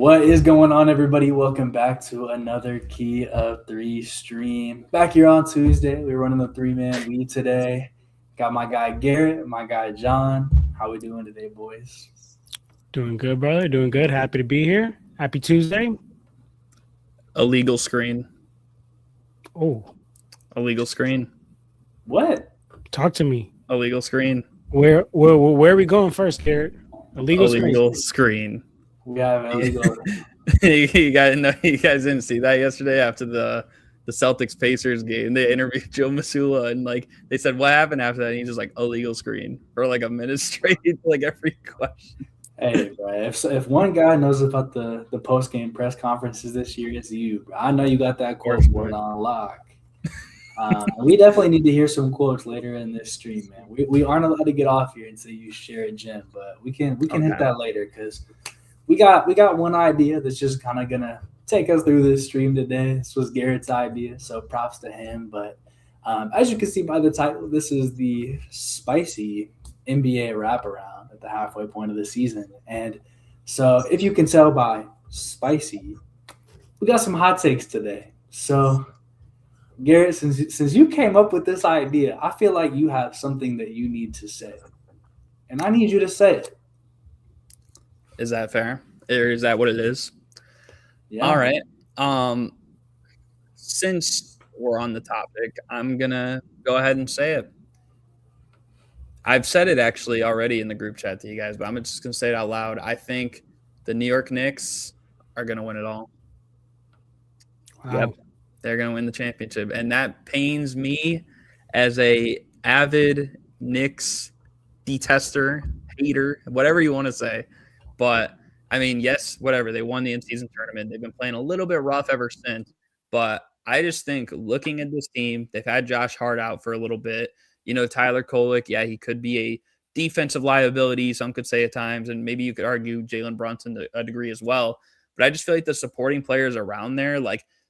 What is going on, everybody? Welcome back to another Key of Three stream. Back here on Tuesday, we're running the three-man lead today. Got my guy Garrett, my guy John. How we doing today, boys? Doing good, brother. Doing good. Happy to be here. Happy Tuesday. Illegal screen. Oh, Illegal screen. What? talk to me. Illegal screen. Where are we going first, Garrett? Illegal screen. We have illegal. You guys didn't see that yesterday after the Celtics Pacers game. They interviewed Joe Masula and they said what happened after that. And he's just like illegal screen for like a minute straight, like every question. Hey, bro, if one guy knows about the post-game press conferences this year, it's you, bro. I know you got that quote word on lock. We definitely need to hear some quotes later in this stream, man. We aren't allowed to get off here until you share a gem, but we can hit that later because we got one idea that's just kind of gonna take us through this stream today. This was Garrett's idea, so props to him. But as you can see by the title, this is the spicy NBA wraparound at the halfway point of the season, and so if you can tell by spicy, we got some hot takes today. So Garrett, since you came up with this idea, I feel like you have something that you need to say, and I need you to say it. Is that fair? Or is that what it is? Yeah. All right. Since we're on the topic, I'm gonna go ahead and say it. I've said it actually already in the group chat to you guys, but I'm just gonna say it out loud. I think the New York Knicks are gonna win it all. Wow. Yep. They're going to win the championship. And that pains me as a avid Knicks detester, hater, whatever you want to say. But, I mean, yes, whatever. They won the in-season tournament. They've been playing a little bit rough ever since. But I just think looking at this team, they've had Josh Hart out for a little bit. You know, Tyler Kolek, yeah, he could be a defensive liability, some could say at times. And maybe you could argue Jalen Brunson to a degree as well. But I just feel like the supporting players around there,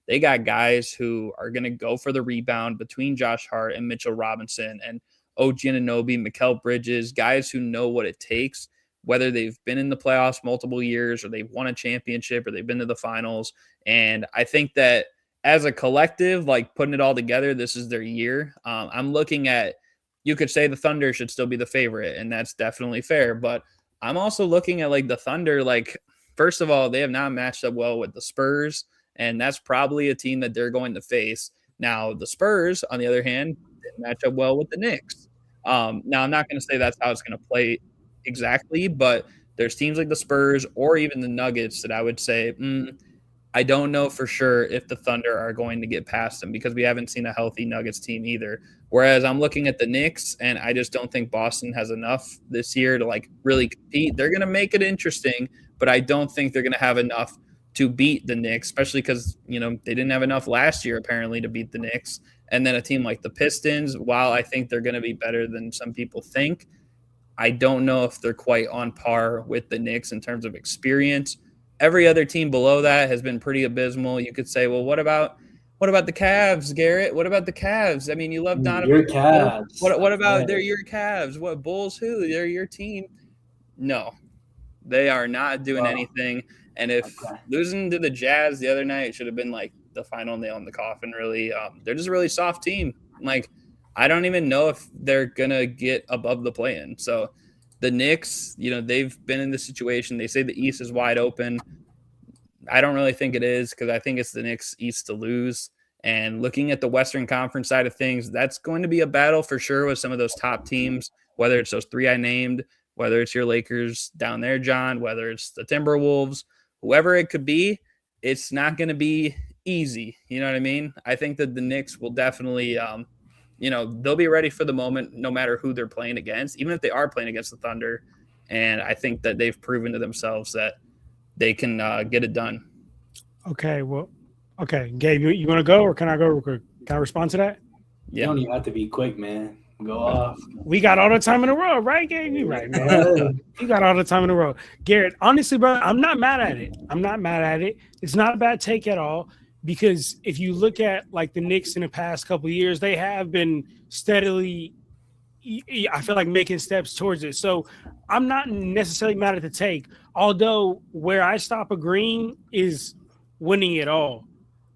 they got guys who are going to go for the rebound between Josh Hart and Mitchell Robinson and OG Anunoby, Mikal Bridges, guys who know what it takes, whether they've been in the playoffs multiple years or they've won a championship or they've been to the finals. And I think that as a collective, putting it all together, this is their year. I'm looking at, you could say the Thunder should still be the favorite, and that's definitely fair. But I'm also looking at the Thunder, first of all, they have not matched up well with the Spurs. And that's probably a team that they're going to face. Now, the Spurs, on the other hand, didn't match up well with the Knicks. Now, I'm not going to say that's how it's going to play exactly, but there's teams like the Spurs or even the Nuggets that I would say, I don't know for sure if the Thunder are going to get past them because we haven't seen a healthy Nuggets team either. Whereas I'm looking at the Knicks, and I just don't think Boston has enough this year to really compete. They're going to make it interesting, but I don't think they're going to have enough to beat the Knicks, especially because, they didn't have enough last year, apparently, to beat the Knicks. And then a team like the Pistons, while I think they're going to be better than some people think, I don't know if they're quite on par with the Knicks in terms of experience. Every other team below that has been pretty abysmal. You could say, well, what about the Cavs, Garrett? What about the Cavs? I mean, you love Donovan. Your Cavs. What about they're your Cavs? What Bulls who? They're your team. No, they are not doing anything. And if losing to the Jazz the other night should have been the final nail in the coffin, really, they're just a really soft team. I don't even know if they're going to get above the play-in. So the Knicks, they've been in this situation. They say the East is wide open. I don't really think it is because I think it's the Knicks East to lose. And looking at the Western Conference side of things, that's going to be a battle for sure with some of those top teams, whether it's those three I named, whether it's your Lakers down there, John, whether it's the Timberwolves, whoever it could be, it's not going to be easy. You know what I mean? I think that the Knicks will definitely, they'll be ready for the moment no matter who they're playing against, even if they are playing against the Thunder. And I think that they've proven to themselves that they can get it done. Okay, Gabe, you want to go or can I go real quick? Can I respond to that? Yeah. You don't even have to be quick, man. Go off. We got all the time in a row, right, Gabe? You right, man. You got all the time in a row. Garrett, honestly, bro, I'm not mad at it. It's not a bad take at all because if you look at the Knicks in the past couple of years, they have been steadily I feel like making steps towards it. So I'm not necessarily mad at the take, although where I stop agreeing is winning it all.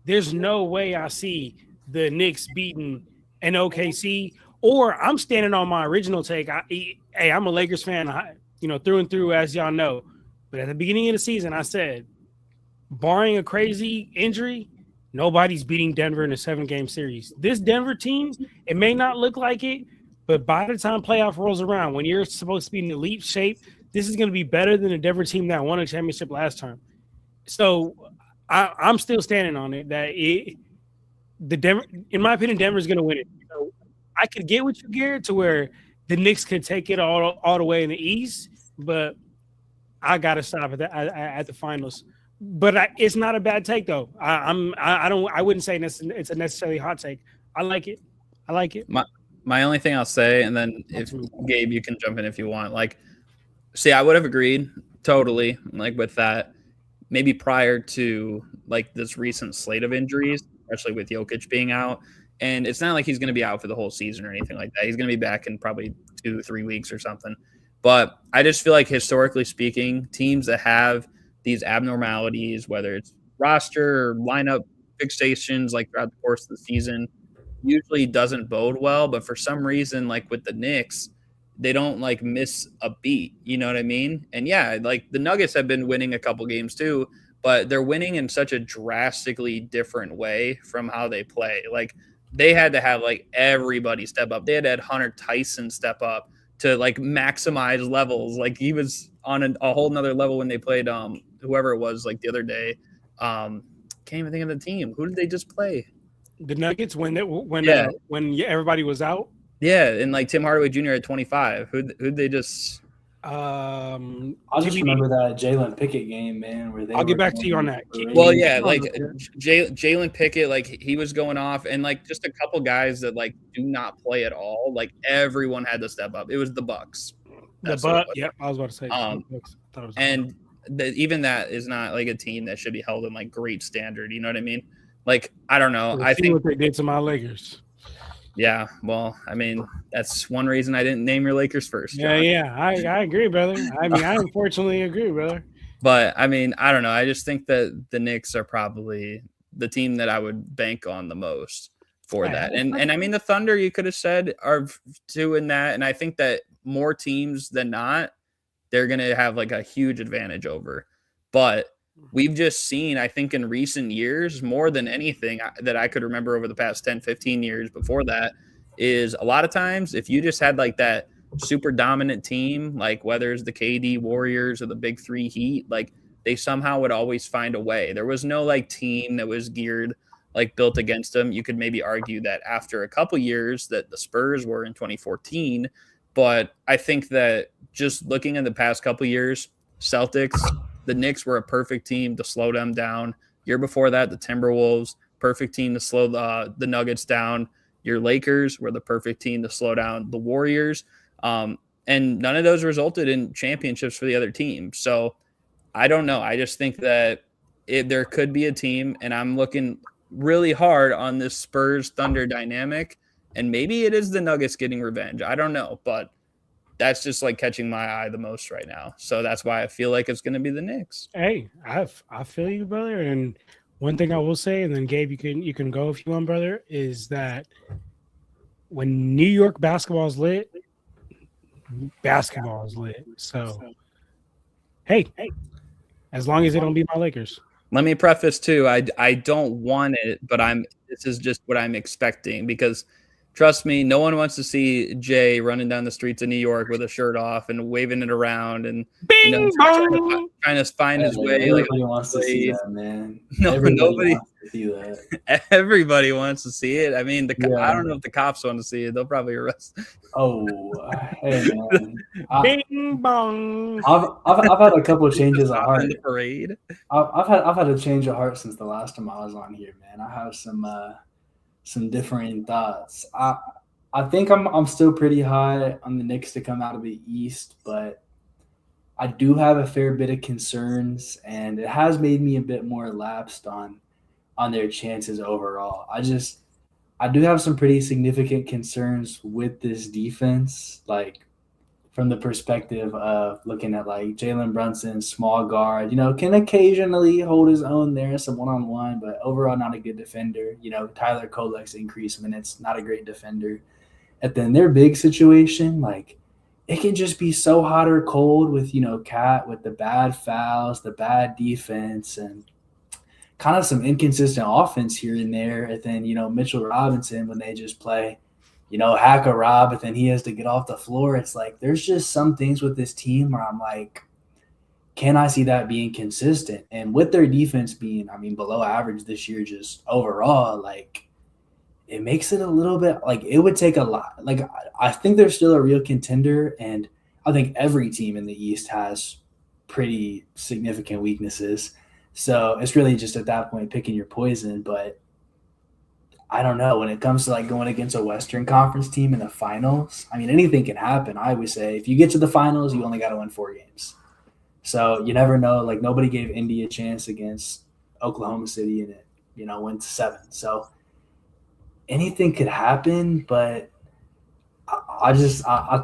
There's no way I see the Knicks beating an OKC, or I'm standing on my original take. Hey, I'm a Lakers fan, through and through, as y'all know. But at the beginning of the season, I said, barring a crazy injury, nobody's beating Denver in a 7-game series. This Denver team, it may not look like it, but by the time playoff rolls around, when you're supposed to be in elite shape, this is going to be better than the Denver team that won a championship last time. So I'm still standing on it that Denver, in my opinion, Denver is going to win it. So I could get with you, Garrett, to where the Knicks could take it all the way in the East, but I got to stop at the finals. But it's not a bad take though. I wouldn't say it's a necessarily hot take. I like it. My only thing I'll say, and then if Gabe, you can jump in if you want. Like, see, I would have agreed totally, like with that. Maybe prior to like this recent slate of injuries, especially with Jokic being out, and it's not like he's going to be out for the whole season or anything like that. He's going to be back in probably 2-3 weeks or something. But I just feel like historically speaking, teams that have these abnormalities, whether it's roster or lineup fixations, like throughout the course of the season, usually doesn't bode well. But for some reason, like with the Knicks, they don't like miss a beat. You know what I mean? And yeah, like the Nuggets have been winning a couple games too, but they're winning in such a drastically different way from how they play. Like they had to have like everybody step up. They had to have Hunter Tyson step up to like maximize levels. Like he was on a whole nother level when they played whoever it was like the other day. Can't even think of the team. Who did they just play? The Nuggets when everybody was out. Yeah, and like Tim Hardaway Jr. at 25. Who'd they just? I just remember that Jalen Pickett game, man. Where I'll get back to you on that. Well, yeah, like Jalen Pickett, like he was going off, and like just a couple guys that like do not play at all. Like everyone had to step up. It was the Bucks. Yep, I was about to say. And even that is not like a team that should be held in like great standard. You know what I mean? Like I don't know. I think what they did to my Lakers. Yeah, well, I mean, that's one reason I didn't name your Lakers first. John. Yeah, I agree, brother. I mean, I unfortunately agree, brother. But, I mean, I don't know. I just think that the Knicks are probably the team that I would bank on the most for that. And I mean, the Thunder, you could have said, are doing that. And I think that more teams than not, they're going to have like a huge advantage over. But we've just seen, I think, in recent years, more than anything that I could remember over the past 10, 15 years before that, is a lot of times if you just had like that super dominant team, like whether it's the KD Warriors or the Big Three Heat, like they somehow would always find a way. There was no like team that was geared, like built against them. You could maybe argue that after a couple years that the Spurs were in 2014. But I think that just looking at the past couple years, Celtics, the Knicks were a perfect team to slow them down. Year before that, the Timberwolves, perfect team to slow the Nuggets down. Your Lakers were the perfect team to slow down the Warriors. And none of those resulted in championships for the other team. So I don't know. I just think that there could be a team, and I'm looking really hard on this Spurs Thunder dynamic. And maybe it is the Nuggets getting revenge. I don't know, but that's just like catching my eye the most right now. So that's why I feel like it's going to be the Knicks. Hey, I feel you, brother. And one thing I will say, and then Gabe, you can go if you want, brother, is that when New York basketball is lit, basketball is lit. So, hey, as long as it don't be my Lakers. Let me preface too. I don't want it, but this is just what I'm expecting because. Trust me, no one wants to see Jay running down the streets of New York with a shirt off and waving it around and trying to find his way. Everybody wants to see that, man. Nobody wants to see that. Everybody wants to see it. I mean, I don't know if the cops want to see it. They'll probably arrest. Oh, hey, man. Bing bong. I've had a couple of changes of heart. In the parade. I've had a change of heart since the last time I was on here, man. I have some differing thoughts. I think I'm still pretty high on the Knicks to come out of the East, but I do have a fair bit of concerns, and it has made me a bit more lapsed on their chances overall. I do have some pretty significant concerns with this defense, like from the perspective of looking at like Jalen Brunson, small guard, can occasionally hold his own there, some one-on-one, but overall not a good defender. Tyler Kolek's increased minutes, not a great defender. And then their big situation, like it can just be so hot or cold with, Cat with the bad fouls, the bad defense, and kind of some inconsistent offense here and there. And then, Mitchell Robinson, when they just play, hack a Rob, but then he has to get off the floor. It's like there's just some things with this team where I'm like, can I see that being consistent? And with their defense being, below average this year, just overall, like it makes it a little bit like it would take a lot. Like I think they're still a real contender, and I think every team in the East has pretty significant weaknesses. So it's really just at that point picking your poison. But I don't know, when it comes to like going against a Western Conference team in the finals, anything can happen. I always say if you get to the finals, you only got to win 4 games. So you never know. Like nobody gave Indy a chance against Oklahoma City, and it, went to 7. So anything could happen, but I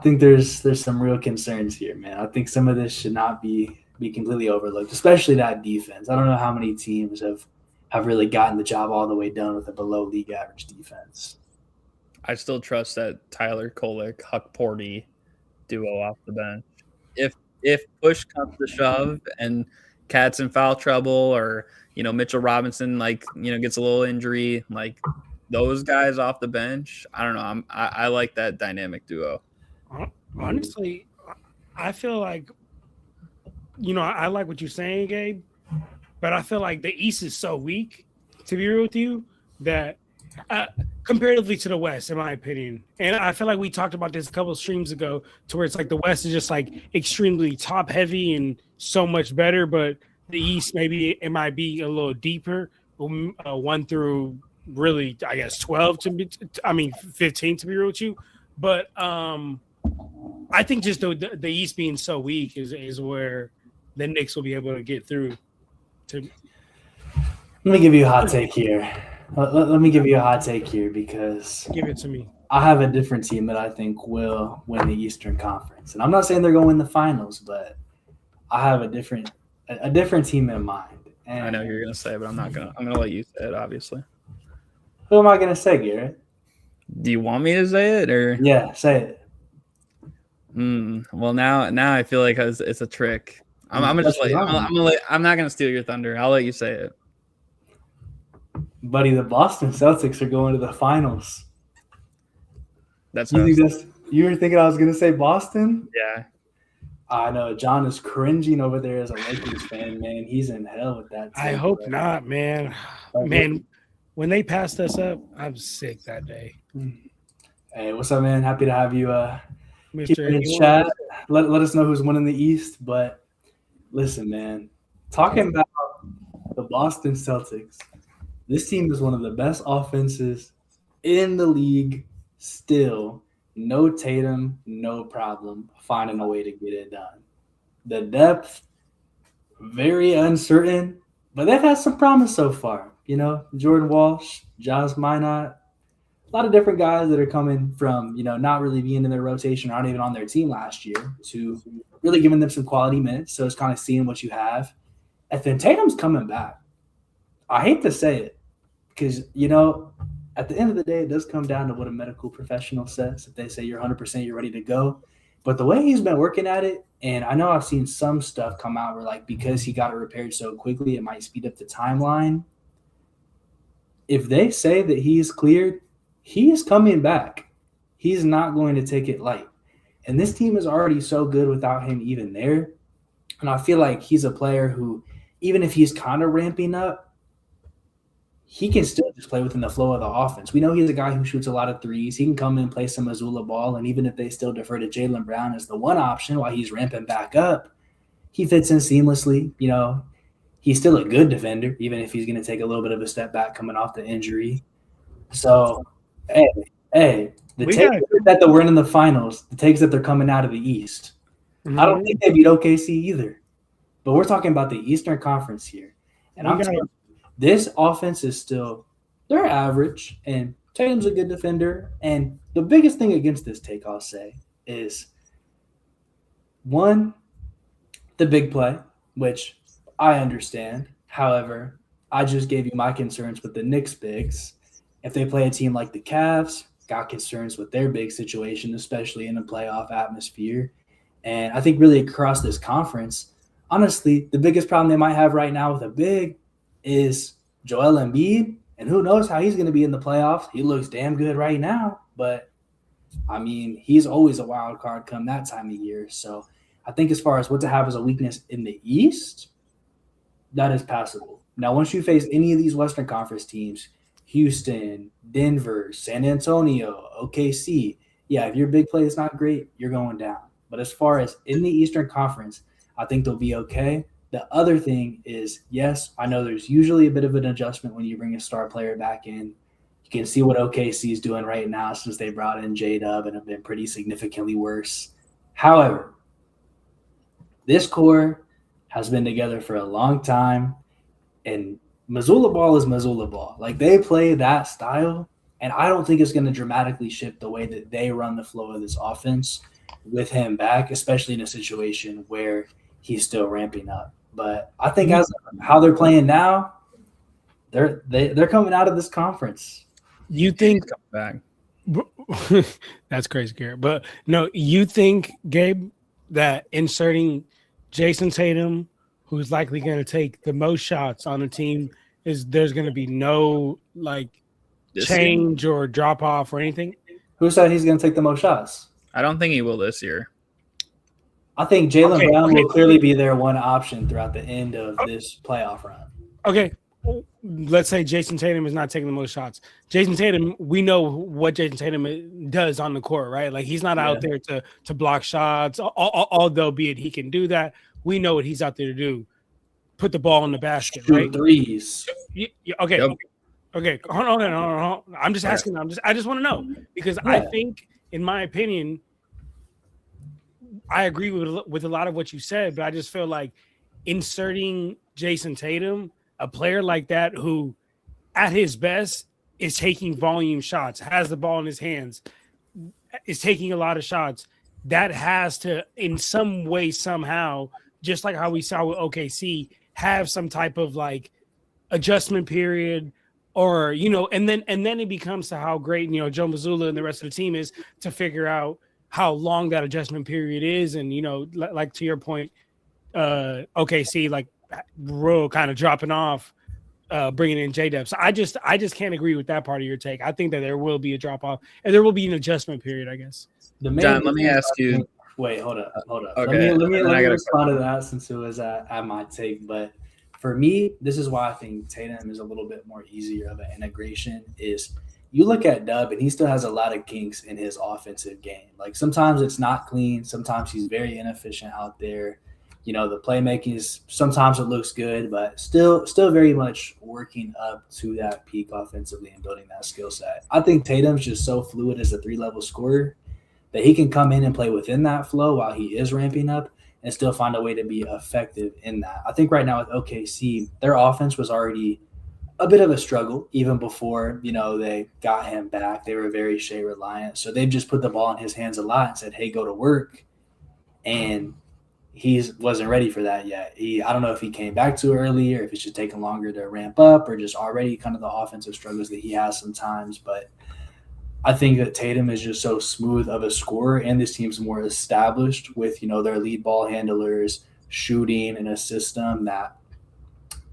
think there's some real concerns here, man. I think some of this should not be completely overlooked, especially that defense. I don't know how many teams have really gotten the job all the way done with a below league average defense. I still trust that Tyler Kolek, Huck Porty duo off the bench. If push comes to shove and Cat's in foul trouble, or Mitchell Robinson gets a little injury, like those guys off the bench, I don't know. I like that dynamic duo. Honestly, I feel like I like what you're saying, Gabe, but I feel like the East is so weak, to be real with you, that comparatively to the West, in my opinion. And I feel like we talked about this a couple of streams ago, to where it's like the West is just like extremely top heavy and so much better, but the East, maybe it might be a little deeper, 1 through really, I guess, 12 15 to be real with you. But I think just the East being so weak is where the Knicks will be able to get through. Let me give you a hot take here. Let me give you a hot take here, because Give it to me. I have a different team that I think will win the Eastern Conference. And I'm not saying they're going to win the finals, but I have a different team in mind. And I know you're gonna say, but I'm gonna let you say it, obviously. who am I going to say, Garrett? Do you want me to say it, or? Yeah, say it. Well, now I feel like it's a trick. I'm gonna just I'm not gonna steal your thunder. I'll let you say it. Buddy, the Boston Celtics are going to the finals. That's You were thinking I was going to say Boston? yeah. I know. John is cringing over there as a Lakers fan, man. He's in hell with that. I hope not, man. Man, when they passed us up, I'm sick that day. Hey, what's up, man? Happy to have you keep Mr. in chat. Let us know who's winning the East. But listen, man, talking about the Boston Celtics, this team is one of the best offenses in the league still. No Tatum, no problem finding a way to get it done. The depth, very uncertain, but they've had some promise so far. Jordan Walsh, Jas Minot, a lot of different guys that are coming from, not really being in their rotation, not even on their team last year, to really giving them some quality minutes. So it's kind of seeing what you have. And then Tatum's coming back. I hate to say it, because, at the end of the day, it does come down to what a medical professional says. If they say you're 100%, you're ready to go. But the way he's been working at it, and I know I've seen some stuff come out where, like, because he got it repaired so quickly, it might speed up the timeline. If they say that he's cleared, he is coming back. He's not going to take it light. And this team is already so good without him even there. And I feel like he's a player who, even if he's kind of ramping up, he can still just play within the flow of the offense. We know he's a guy who shoots a lot of threes. He can come in and play some Mazzulla ball, and even if they still defer to Jaylen Brown as the one option while he's ramping back up, he fits in seamlessly. He's still a good defender, even if he's going to take a little bit of a step back coming off the injury. So, the take that we're in the finals, the takes that they're coming out of the East. Mm-hmm. I don't think they beat OKC either. But we're talking about the Eastern Conference here. And I'm telling you, this offense is still – they're average. And Tatum's a good defender. And the biggest thing against this take, I'll say, is one, the big play, which I understand. However, I just gave you my concerns with the Knicks bigs. If they play a team like the Cavs, got concerns with their big situation, especially in a playoff atmosphere. And I think really across this conference, honestly, the biggest problem they might have right now with a big is Joel Embiid. And who knows how he's going to be in the playoffs. He looks damn good right now. But, I mean, he's always a wild card come that time of year. So I think as far as what to have as a weakness in the East, that is passable. Now, once you face any of these Western Conference teams, Houston, Denver, San Antonio, OKC, yeah, if your big play is not great, you're going down. But as far as in the Eastern Conference, I think they'll be okay. The other thing is, yes, I know there's usually a bit of an adjustment when you bring a star player back in. You can see what OKC is doing right now since they brought in J-Dub and have been pretty significantly worse. However, this core has been together for a long time, and Missoula ball is Missoula ball. Like, they play that style, and I don't think it's going to dramatically shift the way that they run the flow of this offense with him back, especially in a situation where he's still ramping up. But I think as how they're playing now, they're coming out of this conference. You think back? That's crazy, Garrett. But no, you think, Gabe, that inserting Jason Tatum, who's likely going to take the most shots on the team, there's going to be no change or drop off or anything? Who said he's going to take the most shots? I don't think he will this year. I think Jaylen Brown will clearly be their one option throughout the end of this playoff run. Okay, let's say Jason Tatum is not taking the most shots. Jason Tatum, we know what Jason Tatum does on the court, right? Like, he's not out there to block shots, although be it he can do that. We know what he's out there to do. Put the ball in the basket, Shoot right? threes. Okay. Yep. Okay. Hold on. I'm just asking. I just want to know because I think, in my opinion, I agree with a lot of what you said, but I just feel like inserting Jason Tatum, a player like that who at his best is taking volume shots, has the ball in his hands, is taking a lot of shots, that has to, in some way, somehow, just like how we saw with OKC, have some type of adjustment period, or and then it becomes to how great Joe Mazzulla and the rest of the team is to figure out how long that adjustment period is, and like to your point, OKC real kind of dropping off, bringing in J-Dub. So I just can't agree with that part of your take. I think that there will be a drop off and there will be an adjustment period, I guess. John, let me ask you. Wait, hold up. Okay. Let me respond to that since it was at my take. But for me, this is why I think Tatum is a little bit more easier of an integration. Is you look at Dub and he still has a lot of kinks in his offensive game. Like, sometimes it's not clean. Sometimes he's very inefficient out there. The playmaking is, sometimes it looks good, but still very much working up to that peak offensively and building that skill set. I think Tatum's just so fluid as a 3-level scorer that he can come in and play within that flow while he is ramping up and still find a way to be effective in that. I think right now with OKC, their offense was already a bit of a struggle even before, they got him back. They were very Shea reliant. So they've just put the ball in his hands a lot and said, hey, go to work. And he wasn't ready for that yet. I don't know if he came back too early or if it's just taking longer to ramp up or just already kind of the offensive struggles that he has sometimes. But I think that Tatum is just so smooth of a scorer, and this team's more established with, their lead ball handlers, shooting in a system that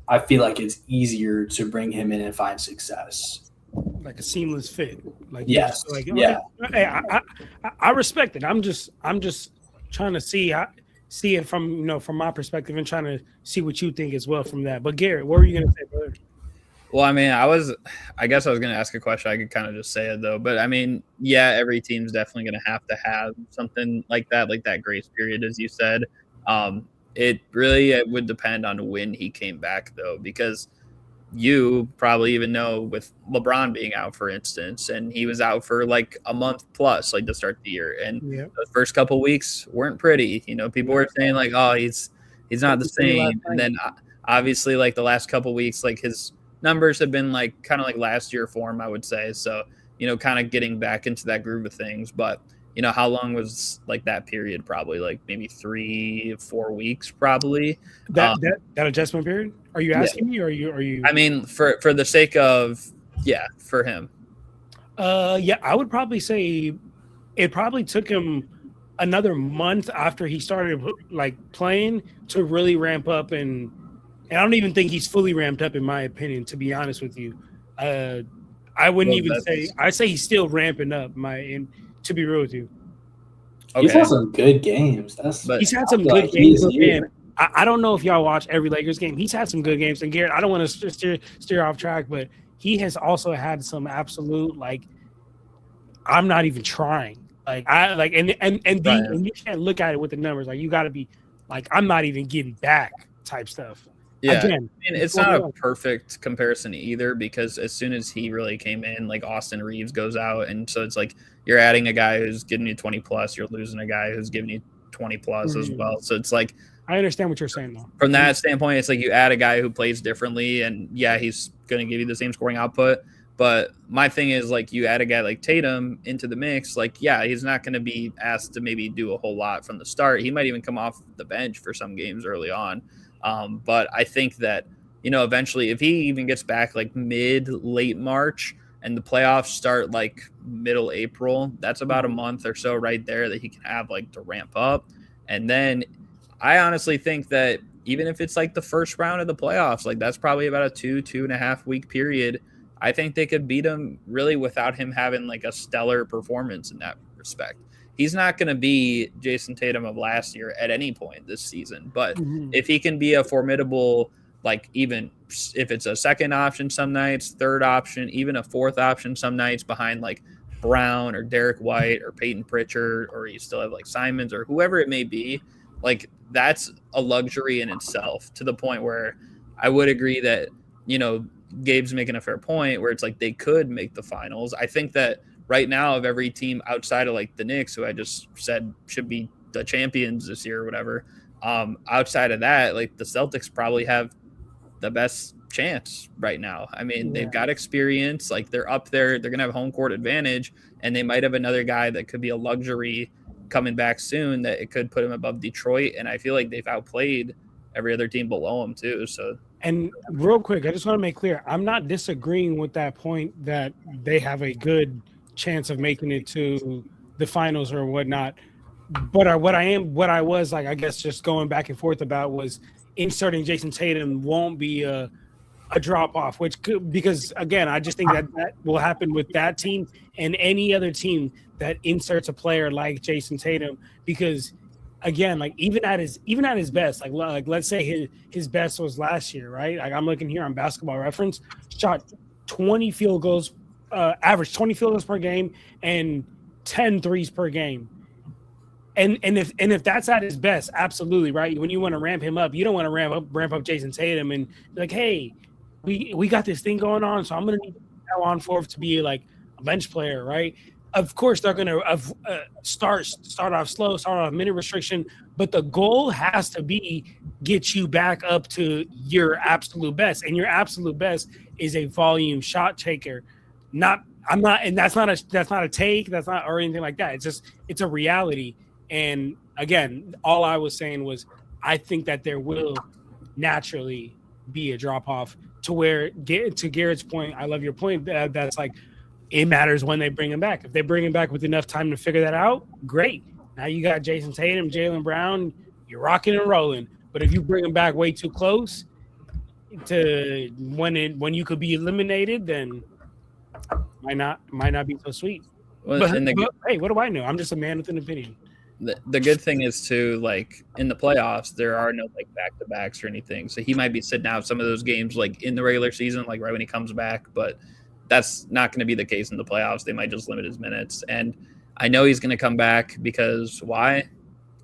I feel like it's easier to bring him in and find success. Like a seamless fit. Yes. Yeah. Hey, I respect it. I'm just trying to see it from from my perspective and trying to see what you think as well from that. But Garrett, what were you gonna say, brother? Well, I mean, I guess I was going to ask a question. I could kind of just say it though. But I mean, yeah, every team's definitely going to have something like that grace period, as you said. It would depend on when he came back though, because you probably even know with LeBron being out, for instance, and he was out for a month plus, to start the year. And those first couple weeks weren't pretty. People were saying oh, he's not the same. And then obviously the last couple weeks, his numbers have been kind of last year form, I would say. So kind of getting back into that groove of things. But how long was like that period? Probably like maybe 3-4 weeks, probably. That adjustment period. Are you asking me, or are you? I mean, for the sake of for him. I would probably say it probably took him another month after he started like playing to really ramp up, and I don't even think he's fully ramped up in my opinion, to be honest with you. I wouldn't even say. I say he's still ramping up. To be real with you, he's had some good games. He's had some good games, and I don't know if y'all watch every Lakers game. He's had some good games, and Garrett, I don't want to steer off track, but he has also had some absolute like, I'm not even trying. And you can't look at it with the numbers. Like you got to be like, I'm not even getting back type stuff. Yeah, again, I mean, it's not a perfect comparison either, because as soon as he really came in, like Austin Reeves goes out, and so it's like you're adding a guy who's giving you 20 plus, you're losing a guy who's giving you 20 plus as well. So it's like, I understand what you're saying though. From that standpoint, it's like you add a guy who plays differently, and he's going to give you the same scoring output. But my thing is, like, you add a guy like Tatum into the mix, like, he's not going to be asked to maybe do a whole lot from the start. He might even come off the bench for some games early on. But I think that, eventually, if he even gets back like late March and the playoffs start like middle April, that's about a month or so right there that he can have like to ramp up. And then I honestly think that even if it's like the first round of the playoffs, like that's probably about a 2.5 week period. I think they could beat him really without him having like a stellar performance in that respect. He's not going to be Jason Tatum of last year at any point this season. But if he can be a formidable, like even if it's a second option some nights, third option, even a fourth option some nights behind like Brown or Derek White or Peyton Pritchard, or you still have like Simons or whoever it may be, like that's a luxury in itself, to the point where I would agree that, Gabe's making a fair point where it's like they could make the finals. I think that right now, of every team outside of like the Knicks, who I just said should be the champions this year or whatever, outside of that, like the Celtics probably have the best chance right now. I mean, they've got experience, like they're up there, they're going to have home court advantage, and they might have another guy that could be a luxury coming back soon that it could put him above Detroit. And I feel like they've outplayed every other team below them too. So. And real quick, I just want to make clear, I'm not disagreeing with that point that they have a good chance of making it to the finals or whatnot. But what I was like, I guess just going back and forth about was inserting Jason Tatum won't be a drop off, which could, because again, I just think that will happen with that team and any other team that inserts a player like Jason Tatum, because again, like even at his best, like let's say his best was last year, right? Like I'm looking here on Basketball Reference, shot 20 field goals, average 20 field goals per game and 10 threes per game. And if that's at his best, absolutely, right? When you want to ramp him up, you don't want to ramp up Jason Tatum and be like, hey, we got this thing going on, so I'm going to need to on forth to be like a bench player, right? Of course, they're going to start off slow, start off minute restriction, but the goal has to be get you back up to your absolute best, and your absolute best is a volume shot taker. That's not a take, that's not or anything like that. It's a reality. And again, all I was saying was I think that there will naturally be a drop off to where, to Garrett's point, I love your point, that's like it matters when they bring him back. If they bring him back with enough time to figure that out, great. Now you got Jason Tatum, Jaylen Brown, you're rocking and rolling. But if you bring him back way too close to when you could be eliminated, then might not be so sweet. Well, but hey, what do I know? I'm just a man with an opinion. The good thing is too, like in the playoffs, there are no like back-to-backs or anything. So he might be sitting out some of those games like in the regular season, like right when he comes back, but that's not going to be the case in the playoffs. They might just limit his minutes. And I know he's going to come back because why?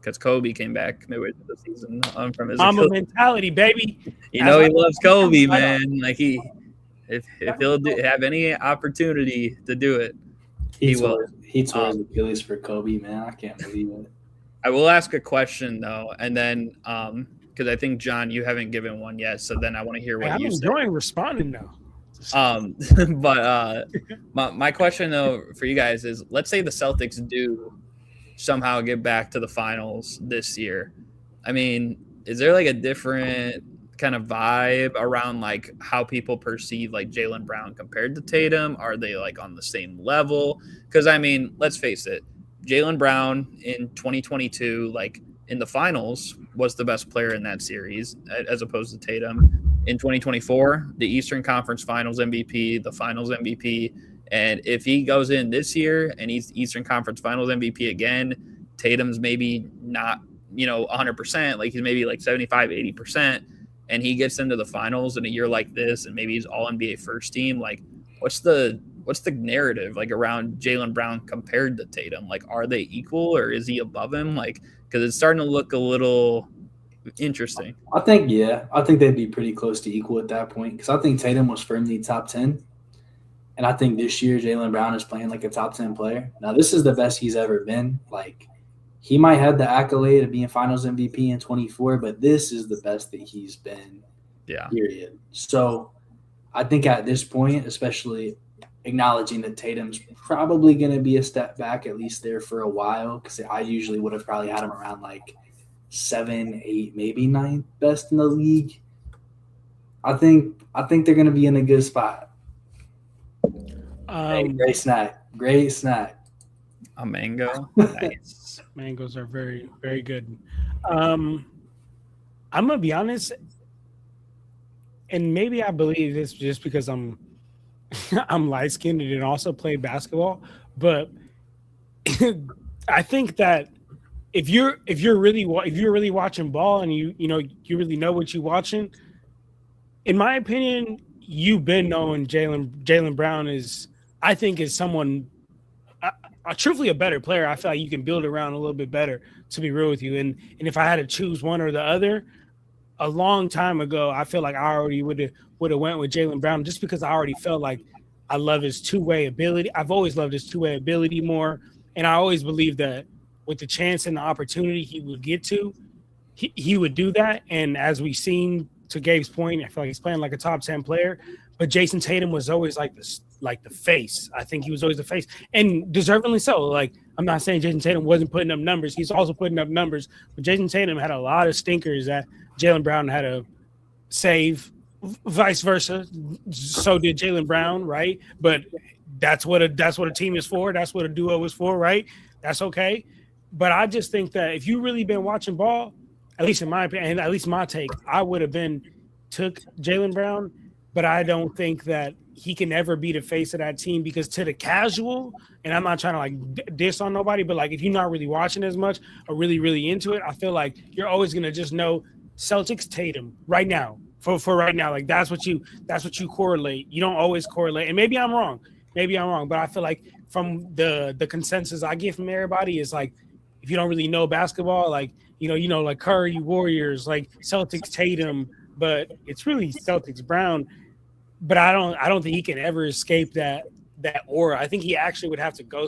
Because Kobe came back midway through the season from his Mamba mentality, baby. He loves Kobe, man. Like if he'll have any opportunity to do it, he will. He tore his Achilles for Kobe, man. I can't believe it. I will ask a question though, and then because I think John, you haven't given one yet, so then I want to hear what you say. I'm enjoying responding now. But my question though for you guys is, let's say the Celtics do somehow get back to the finals this year. I mean, is there like a different kind of vibe around like how people perceive like Jaylen Brown compared to Tatum? Are they like on the same level? Because I mean, let's face it, Jaylen Brown in 2022, like in the finals, was the best player in that series as opposed to Tatum. In 2024, the Eastern Conference Finals MVP, the Finals MVP. And if he goes in this year and he's Eastern Conference Finals MVP again, Tatum's maybe not, 100%, like he's maybe like 75, 80%, and he gets into the finals in a year like this and maybe he's all NBA first team. Like, what's the narrative like around Jaylen Brown compared to Tatum? Like, are they equal or is he above him? Like, because it's starting to look a little interesting. I think they'd be pretty close to equal at that point, because I think Tatum was firmly top 10. And I think this year Jaylen Brown is playing like a top 10 player. Now, this is the best he's ever been. Like, he might have the accolade of being finals MVP in 24, but this is the best that he's been, period. So I think at this point, especially acknowledging that Tatum's probably going to be a step back, at least there for a while, because I usually would have probably had him around like 7, 8, maybe 9 best in the league. I think they're going to be in a good spot. Hey, great snack. A mango. Nice. Mangoes are very, very good. I'm gonna be honest, and maybe I believe this just because I'm light skinned and also play basketball, but I think that if you're really watching ball and you really know what you're watching, in my opinion, you've been knowing Jaylen Brown is someone, truthfully a better player. I feel like you can build around a little bit better, to be real with you. And if I had to choose one or the other, a long time ago, I feel like I already would have went with Jaylen Brown, just because I already felt like I love his two-way ability. I've always loved his two-way ability more, and I always believed that with the chance and the opportunity he would get to, he would do that. And as we've seen, to Gabe's point, I feel like he's playing like a top 10 player. But Jason Tatum was always like this, like the face. I think he was always the face, and deservingly so. Like, I'm not saying Jason Tatum wasn't putting up numbers; he's also putting up numbers. But Jason Tatum had a lot of stinkers that Jaylen Brown had to save, vice versa. So did Jaylen Brown, right? But that's what a team is for. That's what a duo is for, right? That's okay. But I just think that if you really been watching ball, at least in my opinion, and at least my take, I would have took Jaylen Brown. But I don't think that he can ever be the face of that team, because to the casual, and I'm not trying to like diss on nobody, but like if you're not really watching as much or really, really into it, I feel like you're always going to just know Celtics Tatum right now for right now. Like that's what you correlate. You don't always correlate. And maybe I'm wrong, but I feel like from the consensus I get from everybody is like, if you don't really know basketball, like, like Curry, Warriors, like Celtics Tatum, but it's really Celtics Brown. But I don't think he can ever escape that aura. I think he actually would have to go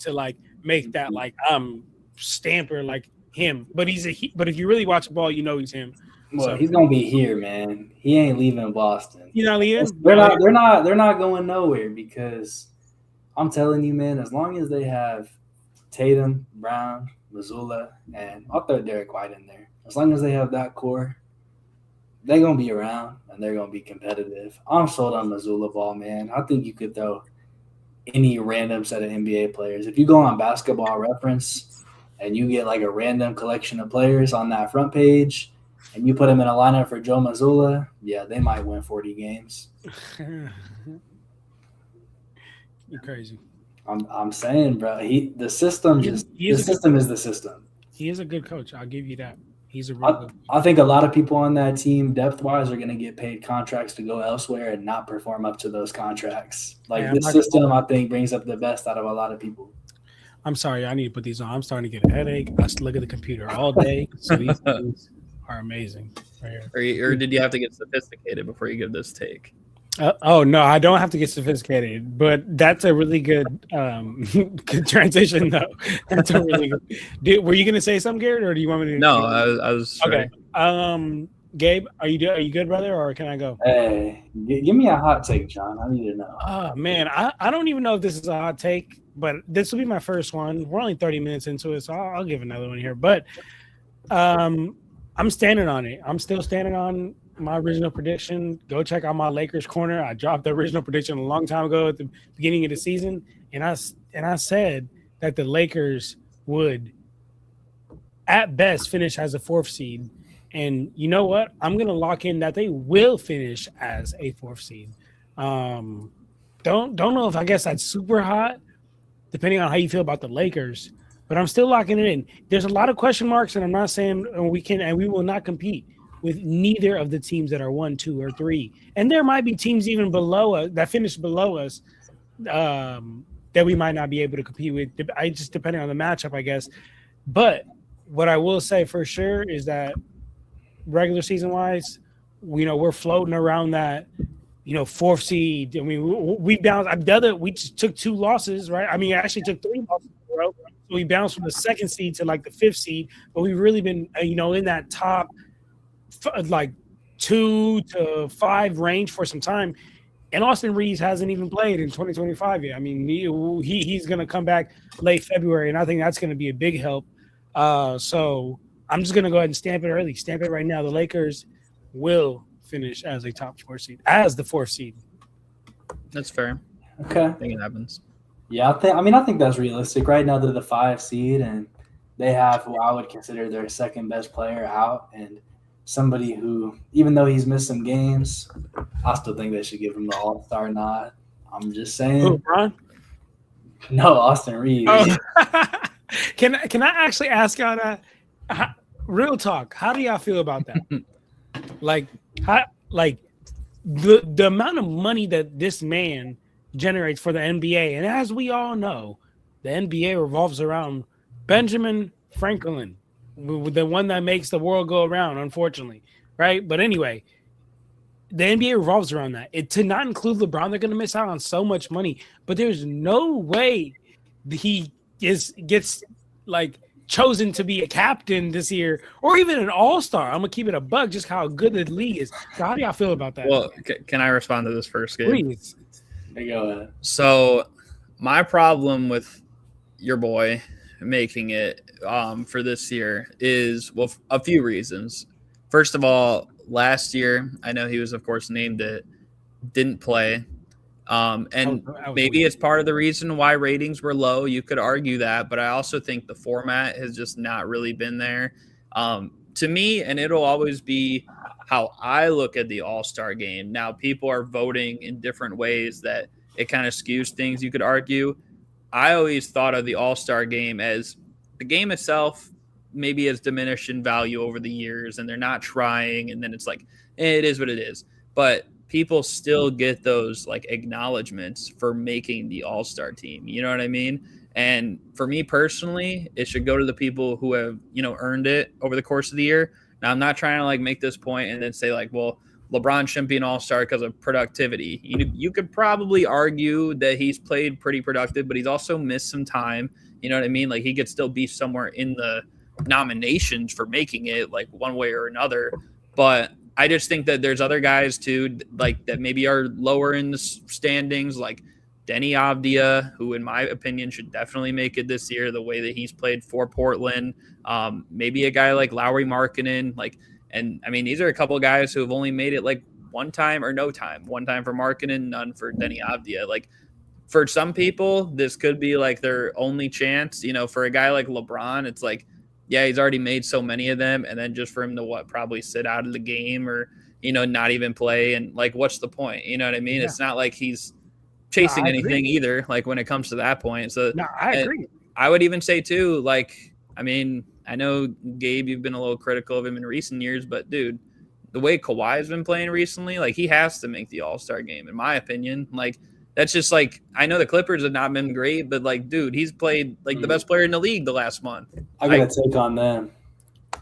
to like make that like stamper like him. But but if you really watch the ball, he's him. Well, so he's gonna be here, man. He ain't leaving Boston. You not leaving? They're not going nowhere, because I'm telling you, man, as long as they have Tatum, Brown, Mazzulla, and I'll throw Derek White in there. As long as they have that core, they're going to be around and they're going to be competitive. I'm sold on Mazzulla ball, man. I think you could throw any random set of NBA players. If you go on Basketball Reference and you get like a random collection of players on that front page and you put them in a lineup for Joe Mazzulla, yeah, they might win 40 games. You're crazy. I'm saying, bro, the system is the system. He is a good coach. I'll give you that. He's a real good coach. I think a lot of people on that team, depth-wise, are going to get paid contracts to go elsewhere and not perform up to those contracts. This system, I think, brings up the best out of a lot of people. I'm sorry, I need to put these on. I'm starting to get a headache. I look at the computer all day. So these things are amazing. Right here. Or did you have to get sophisticated before you give this take? Oh no, I don't have to get sophisticated, but that's a really good good transition though. That's a really good. Were you gonna say something, Garrett, or do you want me to? No, I was okay. Gabe, are you good, brother, or can I go? Hey, give me a hot take, John. I need to know. Oh man, I don't even know if this is a hot take, but this will be my first one. We're only 30 minutes into it, so I'll give another one here. But I'm standing on it. I'm still standing on my original prediction. Go check out my Lakers corner. I dropped the original prediction a long time ago at the beginning of the season, and I said that the Lakers would at best finish as a 4th seed. And you know what? I'm going to lock in that they will finish as a 4th seed. Don't know if I guess that's super hot, depending on how you feel about the Lakers, but I'm still locking it in. There's a lot of question marks, and I'm not saying we will not compete with neither of the teams that are 1, 2, or 3. And there might be teams even below us that finish below us that we might not be able to compete with. Just depending on the matchup, I guess. But what I will say for sure is that regular season wise, we're floating around that, 4th seed. I mean, we bounced. We just took 2 losses, right? I mean, I actually took 3 losses in a row. So we bounced from the 2nd seed to like the 5th seed, but we've really been, in that top like 2 to 5 range for some time. And Austin Reeves hasn't even played in 2025 yet. I mean, he's going to come back late February, and I think that's going to be a big help. So I'm just going to go ahead and stamp it early. Stamp it right now. The Lakers will finish as a top 4 seed, as the 4th seed. That's fair. Okay. I think it happens. Yeah, I think that's realistic. Right now they're the 5 seed, and they have who I would consider their second best player out, and somebody who, even though he's missed some games, I still think they should give him the All-Star nod. I'm just saying. Who, Bron? No, Austin Reeves. Oh. Can I actually ask y'all that? Real talk. How do y'all feel about that? The amount of money that this man generates for the NBA, and as we all know, the NBA revolves around Benjamin Franklin, the one that makes the world go around, unfortunately, right? But anyway, the NBA revolves around that. To not include LeBron, they're going to miss out on so much money. But there's no way he gets like chosen to be a captain this year, or even an all-star. I'm gonna keep it a buck, just how good the league is. So how do y'all feel about that? Well, can I respond to this first, Gabe? Please. Go ahead. So my problem with your boy making it for this year is, well, a few reasons. First of all, last year, I know he was, of course, named it, didn't play. And maybe it's part of the reason why ratings were low. You could argue that, but I also think the format has just not really been there. To me, and it'll always be how I look at the All-Star game. Now, people are voting in different ways that it kind of skews things, you could argue. I always thought of the All-Star game as the game itself maybe has diminished in value over the years, and they're not trying, and then it's like, it is what it is. But people still get those like acknowledgments for making the All-Star team. You know what I mean? And for me personally, it should go to the people who have, earned it over the course of the year. Now, I'm not trying to like make this point and then say like, well, LeBron shouldn't be an All-Star because of productivity. You could probably argue that he's played pretty productive, but he's also missed some time. You know what I mean? Like he could still be somewhere in the nominations for making it like one way or another. But I just think that there's other guys too, like that maybe are lower in the standings, like Denny Avdia, who in my opinion should definitely make it this year, the way that he's played for Portland. Maybe a guy like Lauri Markkanen, and I mean, these are a couple of guys who have only made it like one time or no time. One time for Markkanen, none for Denny Avdia. Like for some people, this could be like their only chance. For a guy like LeBron, it's like, yeah, he's already made so many of them, and then just for him to probably sit out of the game or not even play, and like what's the point? You know what I mean? Yeah. It's not like he's chasing anything either. Like when it comes to that point, so no, I agree. I would even say too, like I mean, I know Gabe, you've been a little critical of him in recent years, but dude, the way Kawhi's been playing recently, like he has to make the All-Star game, in my opinion. Like that's just like, I know the Clippers have not been great, but like, dude, he's played like the best player in the league the last month. I got to take on them.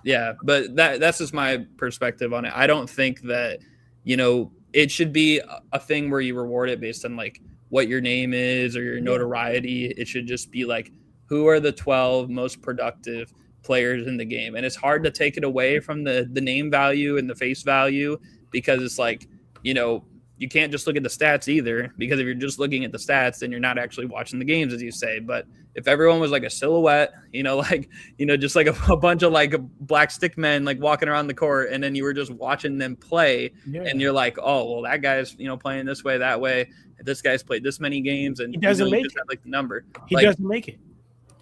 Yeah, but that's just my perspective on it. I don't think that, it should be a thing where you reward it based on like what your name is or your notoriety. It should just be like, who are the 12 most productive players in the game, and it's hard to take it away from the name value and the face value, because it's like, you know, you can't just look at the stats either, because if you're just looking at the stats, then you're not actually watching the games, as you say. But if everyone was like a silhouette, you know, like, you know, just like a bunch of like black stick men like walking around the court, and then you were just watching them play, and you're like, oh, well, that guy's, you know, playing this way, that way. This guy's played this many games, and he doesn't make it. Have, like, the number. He like, doesn't make it.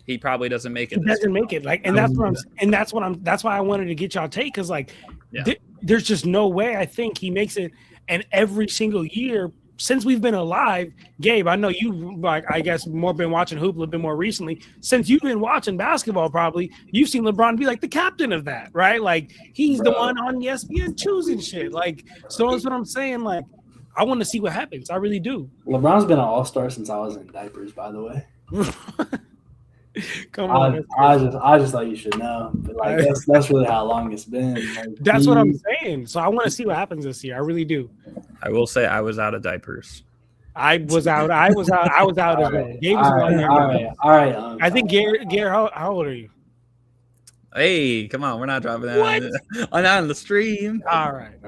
He probably doesn't make it. He doesn't make it. Like, and that's why I wanted to get y'all take, because like, there's just no way I think he makes it. And every single year since we've been alive, Gabe, I know you, like, I guess more been watching hoop a little bit more recently. Since you've been watching basketball, probably you've seen LeBron be like the captain of that, right? Like, he's the one on ESPN choosing shit. Like, so that's what I'm saying. Like, I want to see what happens. I really do. LeBron's been an all-star since I was in diapers, by the way. Come on. I just thought you should know. But like, that's really how long it's been. Like, that's what I'm saying. So I want to see what happens this year. I really do. I will say I was out of diapers. I was out as well. Gabe was all right. I think Garrett, how old are you? Hey, come on, we're not dropping that on the stream. All right.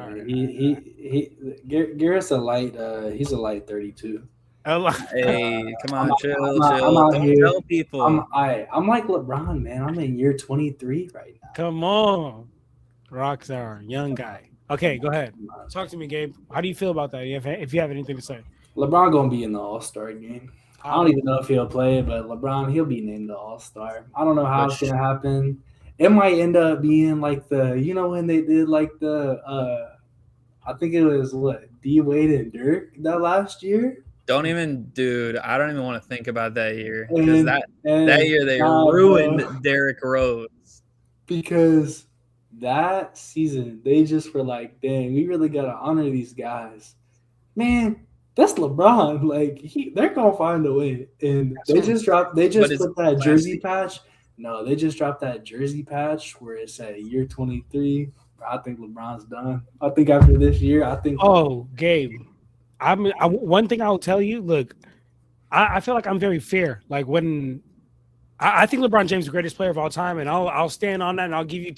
Garrett's a light. He's a light 32. Hey, come on, chill. Don't tell people. I'm like LeBron, man. I'm in year 23 right now. Come on, Rockstar, young guy. Okay, go ahead. Talk to me, Gabe. How do you feel about that? If you have anything to say. LeBron gonna be in the All-Star game. I don't even know if he'll play, but LeBron, he'll be named the All-Star. I don't know how it's gonna happen. It might end up being like when they did like I think it was D Wade and Dirk that last year. I don't even want to think about that year, because that year they ruined Derrick Rose. Because that season they just were like, dang, we really gotta honor these guys, man. That's LeBron. Like, they're gonna find a way, and they just put that jersey patch. No, they just dropped that jersey patch where it said year 23. I think LeBron's done. I think after this year, Gabe, one thing I'll tell you. Look, I feel like I'm very fair. Like, when I think LeBron James is the greatest player of all time, and I'll stand on that, and I'll give you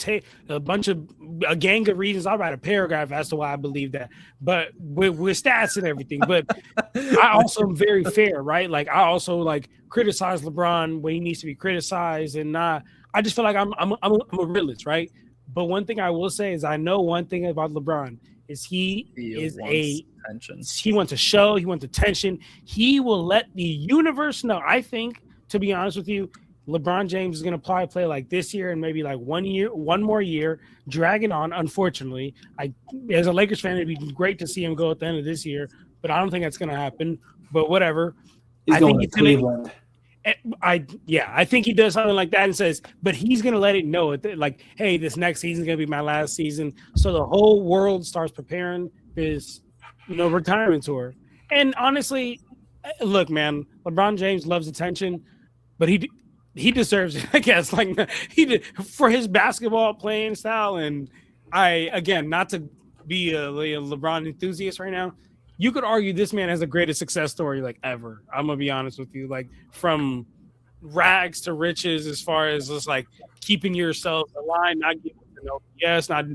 a gang of reasons. I'll write a paragraph as to why I believe that, but with stats and everything. But I also am very fair, right? Like, I also like criticize LeBron when he needs to be criticized, and not. I just feel like I'm a realist, right? But one thing I will say is I know one thing about LeBron is he wants a show, he wants attention. He will let the universe know. I think, to be honest with you, LeBron James is going to play like this year and maybe like 1 more year, dragging on. Unfortunately, as a Lakers fan, it'd be great to see him go at the end of this year, but I don't think that's going to happen. But whatever. He's going to Cleveland. I think he does something like that and says, but he's going to let it know, like, hey, this next season is going to be my last season. So the whole world starts preparing this, retirement tour. And honestly, look, man, LeBron James loves attention, but he deserves it, I guess. Like, he did for his basketball playing style. And not to be a LeBron enthusiast right now, you could argue this man has the greatest success story like ever. I'm gonna be honest with you, like from rags to riches, as far as just like keeping yourself aligned, not getting not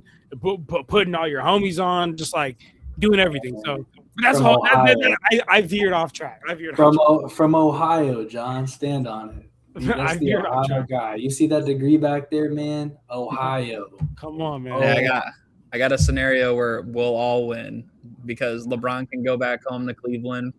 putting all your homies on, just like doing everything. So that's all. I veered off track. From Ohio, John, stand on it. That's the Ohio guy. You see that degree back there, man? Ohio. Come on, man. Yeah, I got a scenario where we'll all win, because LeBron can go back home to Cleveland,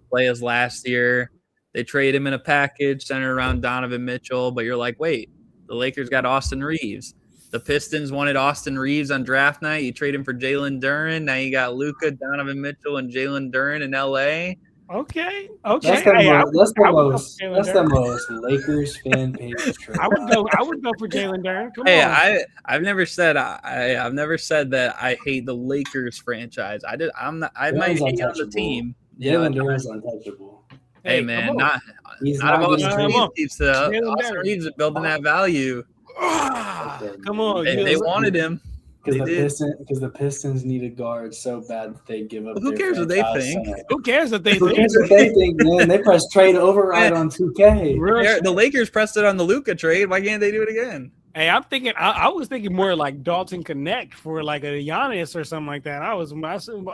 play his last year. They trade him in a package centered around Donovan Mitchell, but you're like, wait, the Lakers got Austin Reeves. The Pistons wanted Austin Reeves on draft night. You trade him for Jalen Duren. Now you got Luka, Donovan Mitchell, and Jalen Duren in LA. Okay. That's the most Lakers fan page trade. I would go for Jalen Duren. Come on. I've never said that I hate the Lakers franchise. I might hate on the team. Jalen Duren's untouchable. Hey man, not Austin Reeves. Austin Reeves is building that value. Come on. They wanted him. Because the Pistons need a guard so bad that they give up. Who cares what they think? Who cares what they think? Who cares what they think, man? They press trade override on 2K. The Lakers pressed it on the Luka trade. Why can't they do it again? Hey, I'm thinking. I was thinking more like Dalton Connect for like a Giannis or something like that. I was